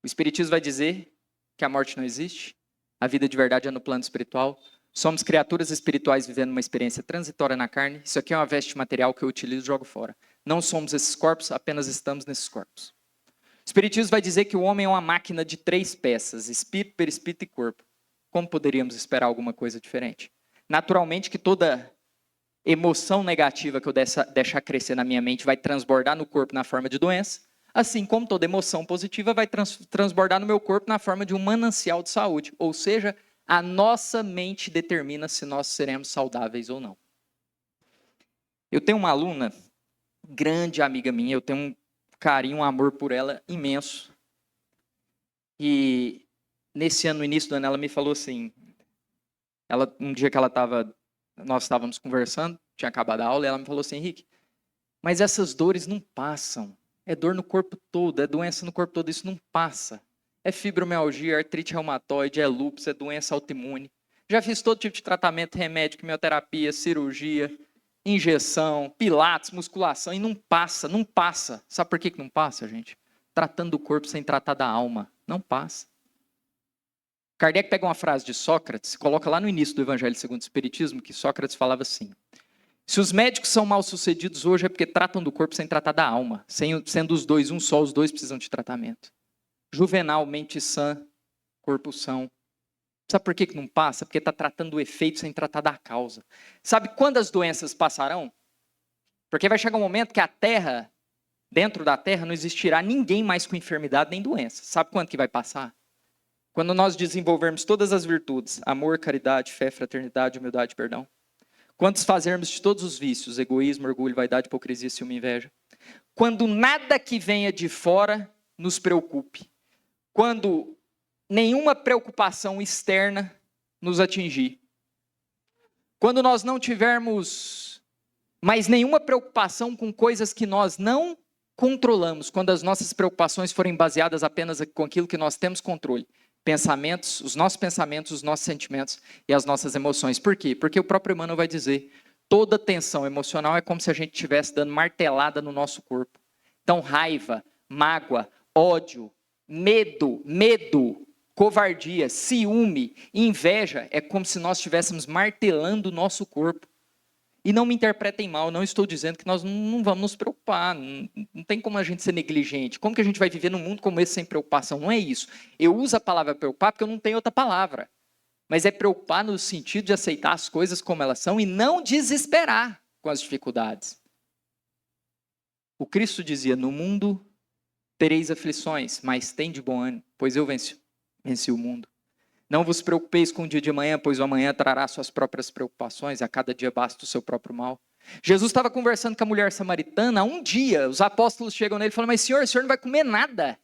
D: O Espiritismo vai dizer que a morte não existe. A vida de verdade é no plano espiritual. Somos criaturas espirituais vivendo uma experiência transitória na carne. Isso aqui é uma veste material que eu utilizo e jogo fora. Não somos esses corpos, apenas estamos nesses corpos. O Espiritismo vai dizer que o homem é uma máquina de 3 peças: espírito, perispírito e corpo. Como poderíamos esperar alguma coisa diferente? Naturalmente que toda emoção negativa que eu deixar crescer na minha mente vai transbordar no corpo na forma de doença, assim como toda emoção positiva vai transbordar no meu corpo na forma de um manancial de saúde. Ou seja, a nossa mente determina se nós seremos saudáveis ou não. Eu tenho uma aluna, grande amiga minha, eu tenho um carinho, um amor por ela imenso. E nesse ano, no início do ano, ela me falou assim... um dia que nós estávamos conversando, tinha acabado a aula, e ela me falou assim: Henrique, mas essas dores não passam. É dor no corpo todo, é doença no corpo todo, isso não passa. É fibromialgia, artrite reumatoide, é lúpus, é doença autoimune. Já fiz todo tipo de tratamento, remédio, quimioterapia, cirurgia, injeção, pilates, musculação, e não passa, não passa. Sabe por que não passa, gente? Tratando o corpo sem tratar da alma. Não passa. Kardec pega uma frase de Sócrates, coloca lá no início do Evangelho segundo o Espiritismo, que Sócrates falava assim: se os médicos são mal sucedidos hoje é porque tratam do corpo sem tratar da alma. Sendo os dois um só, os dois precisam de tratamento. Juvenal, mente sã, corpo são. Sabe por que não passa? Porque está tratando do efeito sem tratar da causa. Sabe quando as doenças passarão? Porque vai chegar um momento que a Terra, dentro da Terra, não existirá ninguém mais com enfermidade nem doença. Sabe quando que vai passar? Quando nós desenvolvermos todas as virtudes: amor, caridade, fé, fraternidade, humildade, perdão. Quando desfazermos de todos os vícios: egoísmo, orgulho, vaidade, hipocrisia, ciúme e inveja. Quando nada que venha de fora nos preocupe. Quando nenhuma preocupação externa nos atingir. Quando nós não tivermos mais nenhuma preocupação com coisas que nós não controlamos. Quando as nossas preocupações forem baseadas apenas com aquilo que nós temos controle. Pensamentos, os nossos sentimentos e as nossas emoções. Por quê? Porque o próprio Emmanuel vai dizer: toda tensão emocional é como se a gente estivesse dando martelada no nosso corpo. Então, raiva, mágoa, ódio, medo, covardia, ciúme, inveja, é como se nós estivéssemos martelando o nosso corpo. E não me interpretem mal, não estou dizendo que nós não vamos nos preocupar, não tem como a gente ser negligente. Como que a gente vai viver num mundo como esse sem preocupação? Não é isso. Eu uso a palavra preocupar porque eu não tenho outra palavra. Mas é preocupar no sentido de aceitar as coisas como elas são e não desesperar com as dificuldades. O Cristo dizia, no mundo tereis aflições, mas tem de bom ânimo, pois eu venci o mundo. Não vos preocupeis com o dia de amanhã, pois o amanhã trará suas próprias preocupações, a cada dia basta o seu próprio mal. Jesus estava conversando com a mulher samaritana, um dia, os apóstolos chegam nele e falam, mas senhor, o senhor não vai comer nada,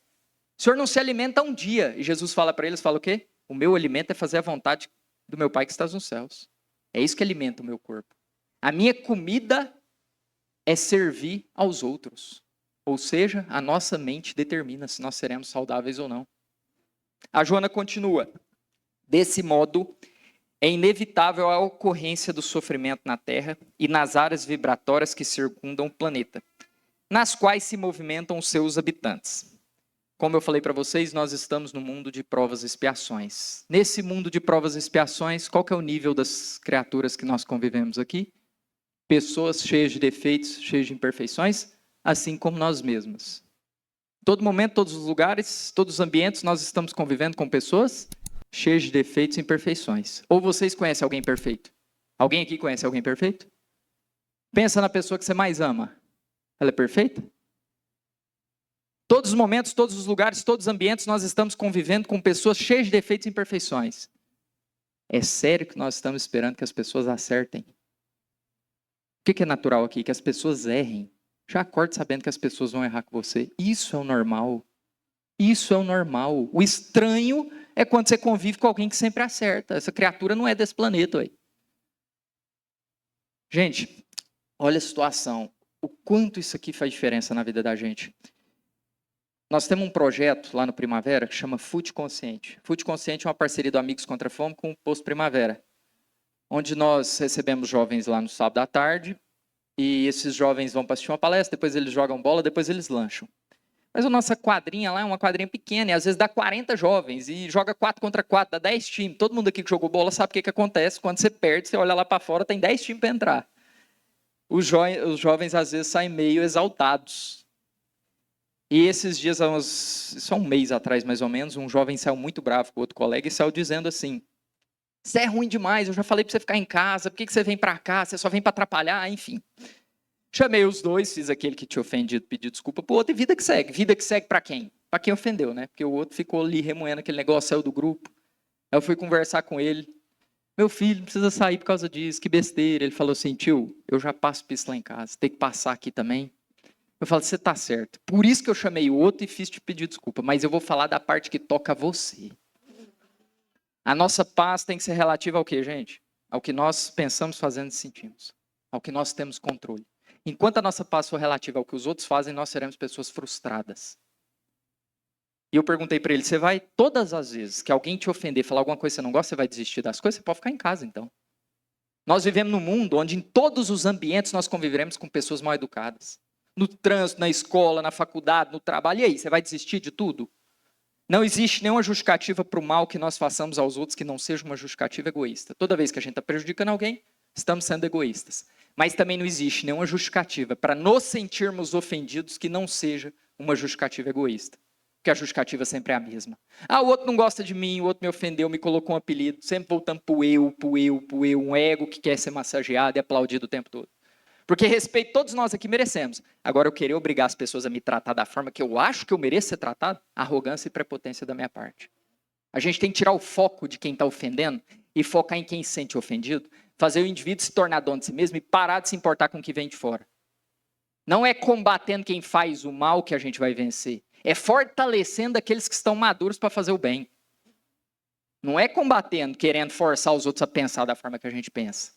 D: o senhor não se alimenta um dia. E Jesus fala para eles, fala o quê? O meu alimento é fazer a vontade do meu Pai que está nos céus. É isso que alimenta o meu corpo. A minha comida é servir aos outros. Ou seja, a nossa mente determina se nós seremos saudáveis ou não. A Joana continua. Desse modo, é inevitável a ocorrência do sofrimento na Terra e nas áreas vibratórias que circundam o planeta, nas quais se movimentam os seus habitantes. Como eu falei para vocês, nós estamos no mundo de provas e expiações. Nesse mundo de provas e expiações, qual que é o nível das criaturas que nós convivemos aqui? Pessoas cheias de defeitos, cheias de imperfeições, assim como nós mesmos. Todo momento, todos os lugares, todos os ambientes, nós estamos convivendo com pessoas cheias de defeitos e imperfeições. Ou vocês conhecem alguém perfeito? Alguém aqui conhece alguém perfeito? Pensa na pessoa que você mais ama. Ela é perfeita? Todos os momentos, todos os lugares, todos os ambientes, nós estamos convivendo com pessoas cheias de defeitos e imperfeições. É sério que nós estamos esperando que as pessoas acertem? O que é natural aqui? Que as pessoas errem. Já acorde sabendo que as pessoas vão errar com você. Isso é o normal. Isso é o normal. O estranho é quando você convive com alguém que sempre acerta. Essa criatura não é desse planeta. Ué. Gente, olha a situação. O quanto isso aqui faz diferença na vida da gente. Nós temos um projeto lá no Primavera que chama Food Consciente. Food Consciente é uma parceria do Amigos Contra a Fome com o Posto Primavera, onde nós recebemos jovens lá no sábado à tarde e esses jovens vão para assistir uma palestra, depois eles jogam bola, depois eles lancham. Mas a nossa quadrinha lá é uma quadrinha pequena e às vezes dá 40 jovens e joga 4 contra 4, dá 10 times. Todo mundo aqui que jogou bola sabe o que acontece quando você perde, você olha lá para fora, tem 10 times para entrar. Os jovens às vezes saem meio exaltados. E esses dias, só um mês atrás mais ou menos, um jovem saiu muito bravo com outro colega e saiu dizendo assim, você é ruim demais, eu já falei para você ficar em casa, por que você vem para cá, você só vem para atrapalhar, enfim. Chamei os dois, fiz aquele que tinha ofendido, pedi desculpa pro outro e vida que segue. Vida que segue para quem? Para quem ofendeu, né? Porque o outro ficou ali remoendo aquele negócio, saiu do grupo. Aí eu fui conversar com ele. Meu filho, não precisa sair por causa disso, que besteira. Ele falou assim, tio, eu já passo por isso lá em casa, tem que passar aqui também. Eu falei, você tá certo. Por isso que eu chamei o outro e fiz te pedir desculpa, mas eu vou falar da parte que toca a você. A nossa paz tem que ser relativa ao quê, gente? Ao que nós pensamos, fazendo e sentimos. Ao que nós temos controle. Enquanto a nossa paz for relativa ao que os outros fazem, nós seremos pessoas frustradas. E eu perguntei para ele, você vai, todas as vezes que alguém te ofender, falar alguma coisa que você não gosta, você vai desistir das coisas? Você pode ficar em casa, então. Nós vivemos num mundo onde em todos os ambientes nós conviveremos com pessoas mal educadas. No trânsito, na escola, na faculdade, no trabalho. E aí, você vai desistir de tudo? Não existe nenhuma justificativa para o mal que nós façamos aos outros que não seja uma justificativa egoísta. Toda vez que a gente está prejudicando alguém, estamos sendo egoístas. Mas também não existe nenhuma justificativa para nos sentirmos ofendidos que não seja uma justificativa egoísta. Porque a justificativa sempre é a mesma. Ah, o outro não gosta de mim, o outro me ofendeu, me colocou um apelido. Sempre voltando pro eu. Um ego que quer ser massageado e aplaudido o tempo todo. Porque respeito todos nós aqui merecemos. Agora eu querer obrigar as pessoas a me tratar da forma que eu acho que eu mereço ser tratado, arrogância e prepotência da minha parte. A gente tem que tirar o foco de quem está ofendendo e focar em quem se sente ofendido, fazer o indivíduo se tornar dono de si mesmo e parar de se importar com o que vem de fora. Não é combatendo quem faz o mal que a gente vai vencer. É fortalecendo aqueles que estão maduros para fazer o bem. Não é combatendo, querendo forçar os outros a pensar da forma que a gente pensa.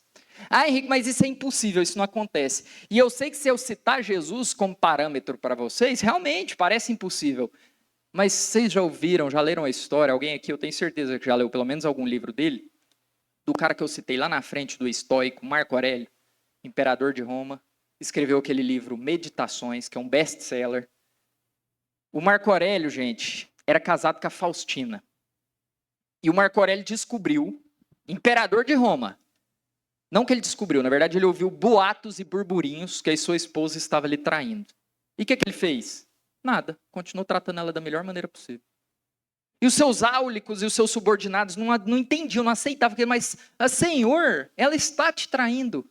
D: Ah, Henrique, mas isso é impossível, isso não acontece. E eu sei que se eu citar Jesus como parâmetro para vocês, realmente parece impossível. Mas vocês já ouviram, já leram a história? Alguém aqui, eu tenho certeza que já leu pelo menos algum livro dele? Do cara que eu citei lá na frente, do estoico, Marco Aurélio, imperador de Roma, escreveu aquele livro Meditações, que é um best-seller. O Marco Aurélio, gente, era casado com a Faustina. E o Marco Aurélio descobriu, imperador de Roma, não que ele descobriu, na verdade ele ouviu boatos e burburinhos que a sua esposa estava lhe traindo. E o que ele fez? Nada, continuou tratando ela da melhor maneira possível. E os seus áulicos e os seus subordinados não entendiam, não aceitavam, mas, Senhor, ela está te traindo.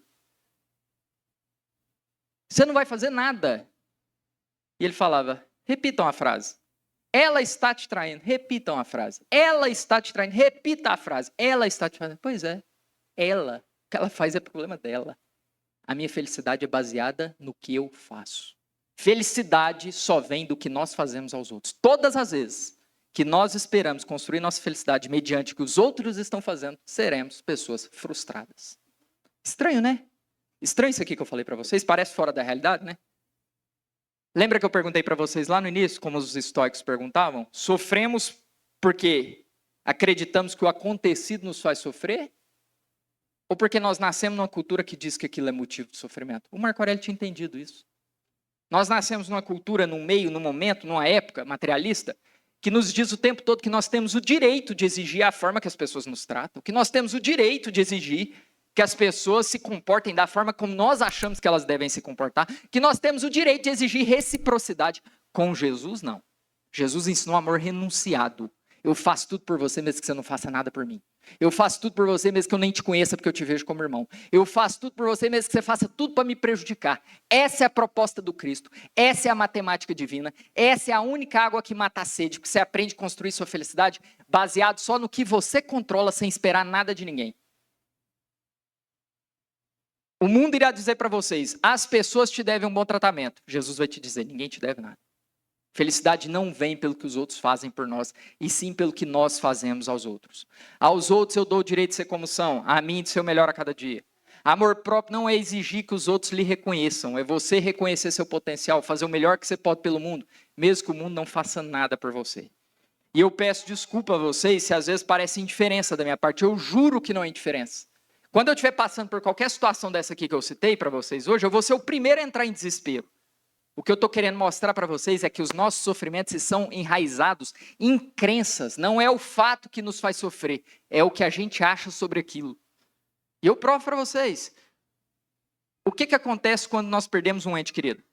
D: Você não vai fazer nada. E ele falava, repitam a frase. Ela está te traindo, repitam a frase. Ela está te traindo, repita a frase. Ela está te traindo. Pois é, ela. O que ela faz é problema dela. A minha felicidade é baseada no que eu faço. Felicidade só vem do que nós fazemos aos outros. Todas as vezes que nós esperamos construir nossa felicidade mediante o que os outros estão fazendo, seremos pessoas frustradas. Estranho, né? Estranho isso aqui que eu falei para vocês. Parece fora da realidade, né? Lembra que eu perguntei para vocês lá no início, como os estoicos perguntavam? Sofremos porque acreditamos que o acontecido nos faz sofrer? Ou porque nós nascemos numa cultura que diz que aquilo é motivo de sofrimento? O Marco Aurélio tinha entendido isso. Nós nascemos numa cultura, num meio, num momento, numa época materialista, que nos diz o tempo todo que nós temos o direito de exigir a forma que as pessoas nos tratam, que nós temos o direito de exigir que as pessoas se comportem da forma como nós achamos que elas devem se comportar, que nós temos o direito de exigir reciprocidade. Com Jesus, não. Jesus ensinou amor renunciado. Eu faço tudo por você, mesmo que você não faça nada por mim. Eu faço tudo por você, mesmo que eu nem te conheça, porque eu te vejo como irmão. Eu faço tudo por você, mesmo que você faça tudo para me prejudicar. Essa é a proposta do Cristo. Essa é a matemática divina. Essa é a única água que mata a sede, porque você aprende a construir sua felicidade baseado só no que você controla, sem esperar nada de ninguém. O mundo irá dizer para vocês, as pessoas te devem um bom tratamento. Jesus vai te dizer, ninguém te deve nada. Felicidade não vem pelo que os outros fazem por nós, e sim pelo que nós fazemos aos outros. Aos outros eu dou o direito de ser como são, a mim de ser o melhor a cada dia. Amor próprio não é exigir que os outros lhe reconheçam, é você reconhecer seu potencial, fazer o melhor que você pode pelo mundo, mesmo que o mundo não faça nada por você. E eu peço desculpa a vocês se às vezes parece indiferença da minha parte, eu juro que não é indiferença. Quando eu estiver passando por qualquer situação dessa aqui que eu citei para vocês hoje, eu vou ser o primeiro a entrar em desespero. O que eu estou querendo mostrar para vocês é que os nossos sofrimentos são enraizados em crenças. Não é o fato que nos faz sofrer, é o que a gente acha sobre aquilo. E eu provo para vocês. O que acontece quando nós perdemos um ente querido?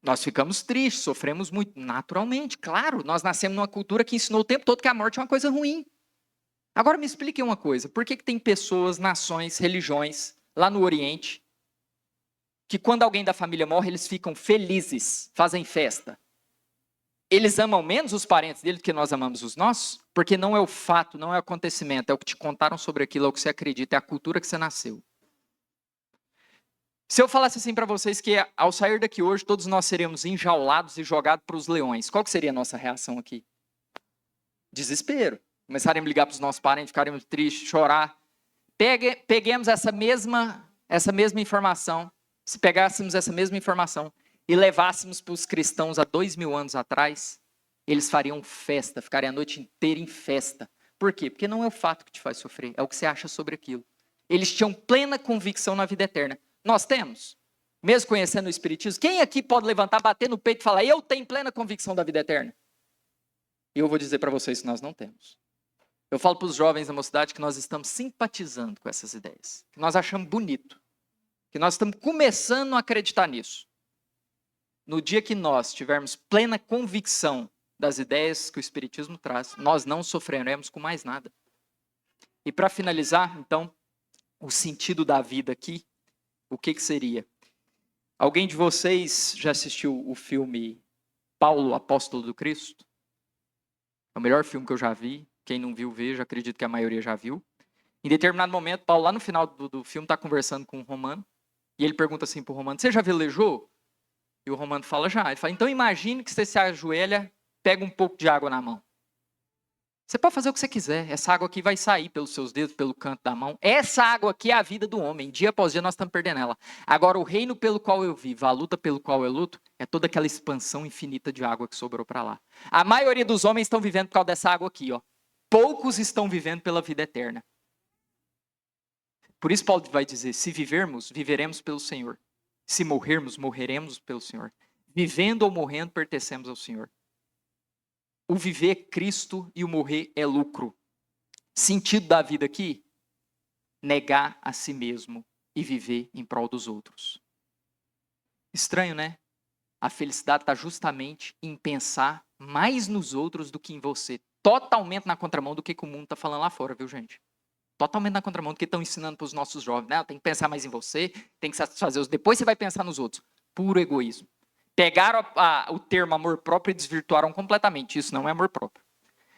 D: Nós ficamos tristes, sofremos muito, naturalmente, claro. Nós nascemos numa cultura que ensinou o tempo todo que a morte é uma coisa ruim. Agora me expliquem uma coisa, por que tem pessoas, nações, religiões, lá no Oriente, que quando alguém da família morre, eles ficam felizes, fazem festa? Eles amam menos os parentes deles do que nós amamos os nossos? Porque não é o fato, não é o acontecimento, é o que te contaram sobre aquilo, é o que você acredita, é a cultura que você nasceu. Se eu falasse assim para vocês que ao sair daqui hoje, todos nós seremos enjaulados e jogados para os leões, qual que seria a nossa reação aqui? Desespero. Começarem a ligar para os nossos parentes, ficarem tristes, chorar. Peguemos essa mesma informação, se pegássemos essa mesma informação e levássemos para os cristãos há 2000 anos atrás, eles fariam festa, ficariam a noite inteira em festa. Por quê? Porque não é o fato que te faz sofrer, é o que você acha sobre aquilo. Eles tinham plena convicção na vida eterna. Nós temos? Mesmo conhecendo o Espiritismo, quem aqui pode levantar, bater no peito e falar, eu tenho plena convicção da vida eterna? E eu vou dizer para vocês que nós não temos. Eu falo para os jovens da mocidade que nós estamos simpatizando com essas ideias, que nós achamos bonito, que nós estamos começando a acreditar nisso. No dia que nós tivermos plena convicção das ideias que o Espiritismo traz, nós não sofreremos com mais nada. E para finalizar, então, o sentido da vida aqui, o que seria? Alguém de vocês já assistiu o filme Paulo, Apóstolo do Cristo? É o melhor filme que eu já vi. Quem não viu, veja, acredito que a maioria já viu. Em determinado momento, Paulo, lá no final do filme, está conversando com um romano, e ele pergunta assim para o romano, você já velejou? E o romano fala, já. Ele fala, então imagine que você se ajoelha, pega um pouco de água na mão. Você pode fazer o que você quiser, essa água aqui vai sair pelos seus dedos, pelo canto da mão. Essa água aqui é a vida do homem, dia após dia nós estamos perdendo ela. Agora, o reino pelo qual eu vivo, a luta pelo qual eu luto, é toda aquela expansão infinita de água que sobrou para lá. A maioria dos homens estão vivendo por causa dessa água aqui, ó. Poucos estão vivendo pela vida eterna. Por isso Paulo vai dizer, se vivermos, viveremos pelo Senhor. Se morrermos, morreremos pelo Senhor. Vivendo ou morrendo, pertencemos ao Senhor. O viver é Cristo e o morrer é lucro. Sentido da vida aqui? Negar a si mesmo e viver em prol dos outros. Estranho, né? A felicidade está justamente em pensar mais nos outros do que em você. Totalmente na contramão do que o mundo está falando lá fora, viu, gente? Totalmente na contramão do que estão ensinando para os nossos jovens. Né? Tem que pensar mais em você, tem que satisfazer os... Depois você vai pensar nos outros. Puro egoísmo. Pegaram o termo amor próprio e desvirtuaram completamente. Isso não é amor próprio.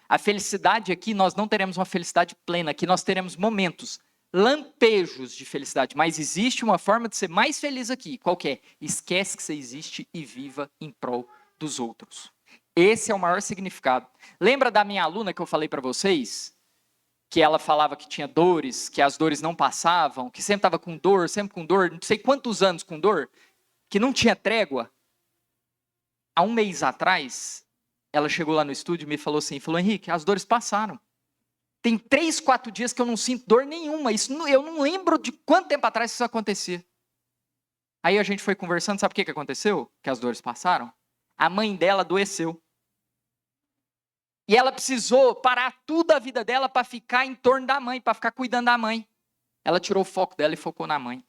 D: A felicidade aqui, nós não teremos uma felicidade plena. Aqui nós teremos momentos, lampejos de felicidade. Mas existe uma forma de ser mais feliz aqui. Qual que é? Esquece que você existe e viva em prol dos outros. Esse é o maior significado. Lembra da minha aluna que eu falei para vocês? Que ela falava que tinha dores, que as dores não passavam, que sempre estava com dor, não sei quantos anos com dor, que não tinha trégua. Há um mês atrás, ela chegou lá no estúdio e me falou assim, Henrique, as dores passaram. Tem 3, 4 dias que eu não sinto dor nenhuma. Eu não lembro de quanto tempo atrás isso acontecia. Aí a gente foi conversando, sabe o que aconteceu? Que as dores passaram? A mãe dela adoeceu. E ela precisou parar tudo a vida dela para ficar em torno da mãe, para ficar cuidando da mãe. Ela tirou o foco dela e focou na mãe.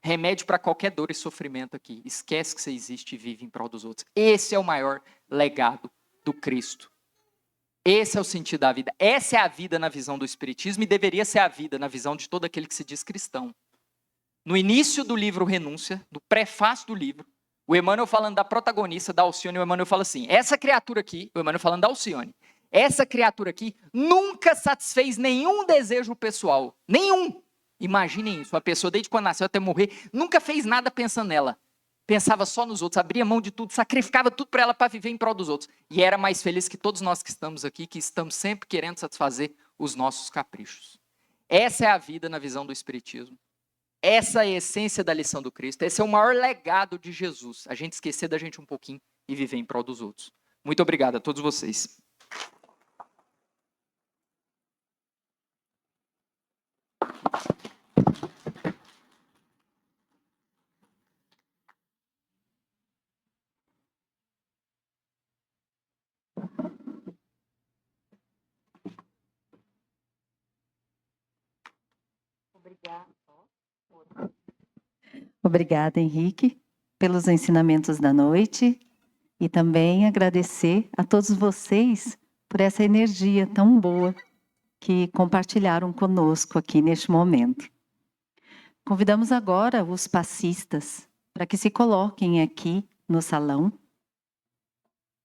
D: Remédio para qualquer dor e sofrimento aqui. Esquece que você existe e vive em prol dos outros. Esse é o maior legado do Cristo. Esse é o sentido da vida. Essa é a vida na visão do Espiritismo e deveria ser a vida na visão de todo aquele que se diz cristão. No início do livro Renúncia, no prefácio do livro, o Emmanuel falando da protagonista, da Alcione, o Emmanuel fala assim, essa criatura aqui, o Emmanuel falando da Alcione, essa criatura aqui nunca satisfez nenhum desejo pessoal. Nenhum. Imaginem isso, uma pessoa desde quando nasceu até morrer, nunca fez nada pensando nela. Pensava só nos outros, abria mão de tudo, sacrificava tudo para ela para viver em prol dos outros. E era mais feliz que todos nós que estamos aqui, que estamos sempre querendo satisfazer os nossos caprichos. Essa é a vida na visão do Espiritismo. Essa é a essência da lição do Cristo. Esse é o maior legado de Jesus. A gente esquecer da gente um pouquinho e viver em prol dos outros. Muito obrigado a todos vocês.
A: Obrigada, Henrique, pelos ensinamentos da noite e também agradecer a todos vocês por essa energia tão boa que compartilharam conosco aqui neste momento. Convidamos agora os passistas para que se coloquem aqui no salão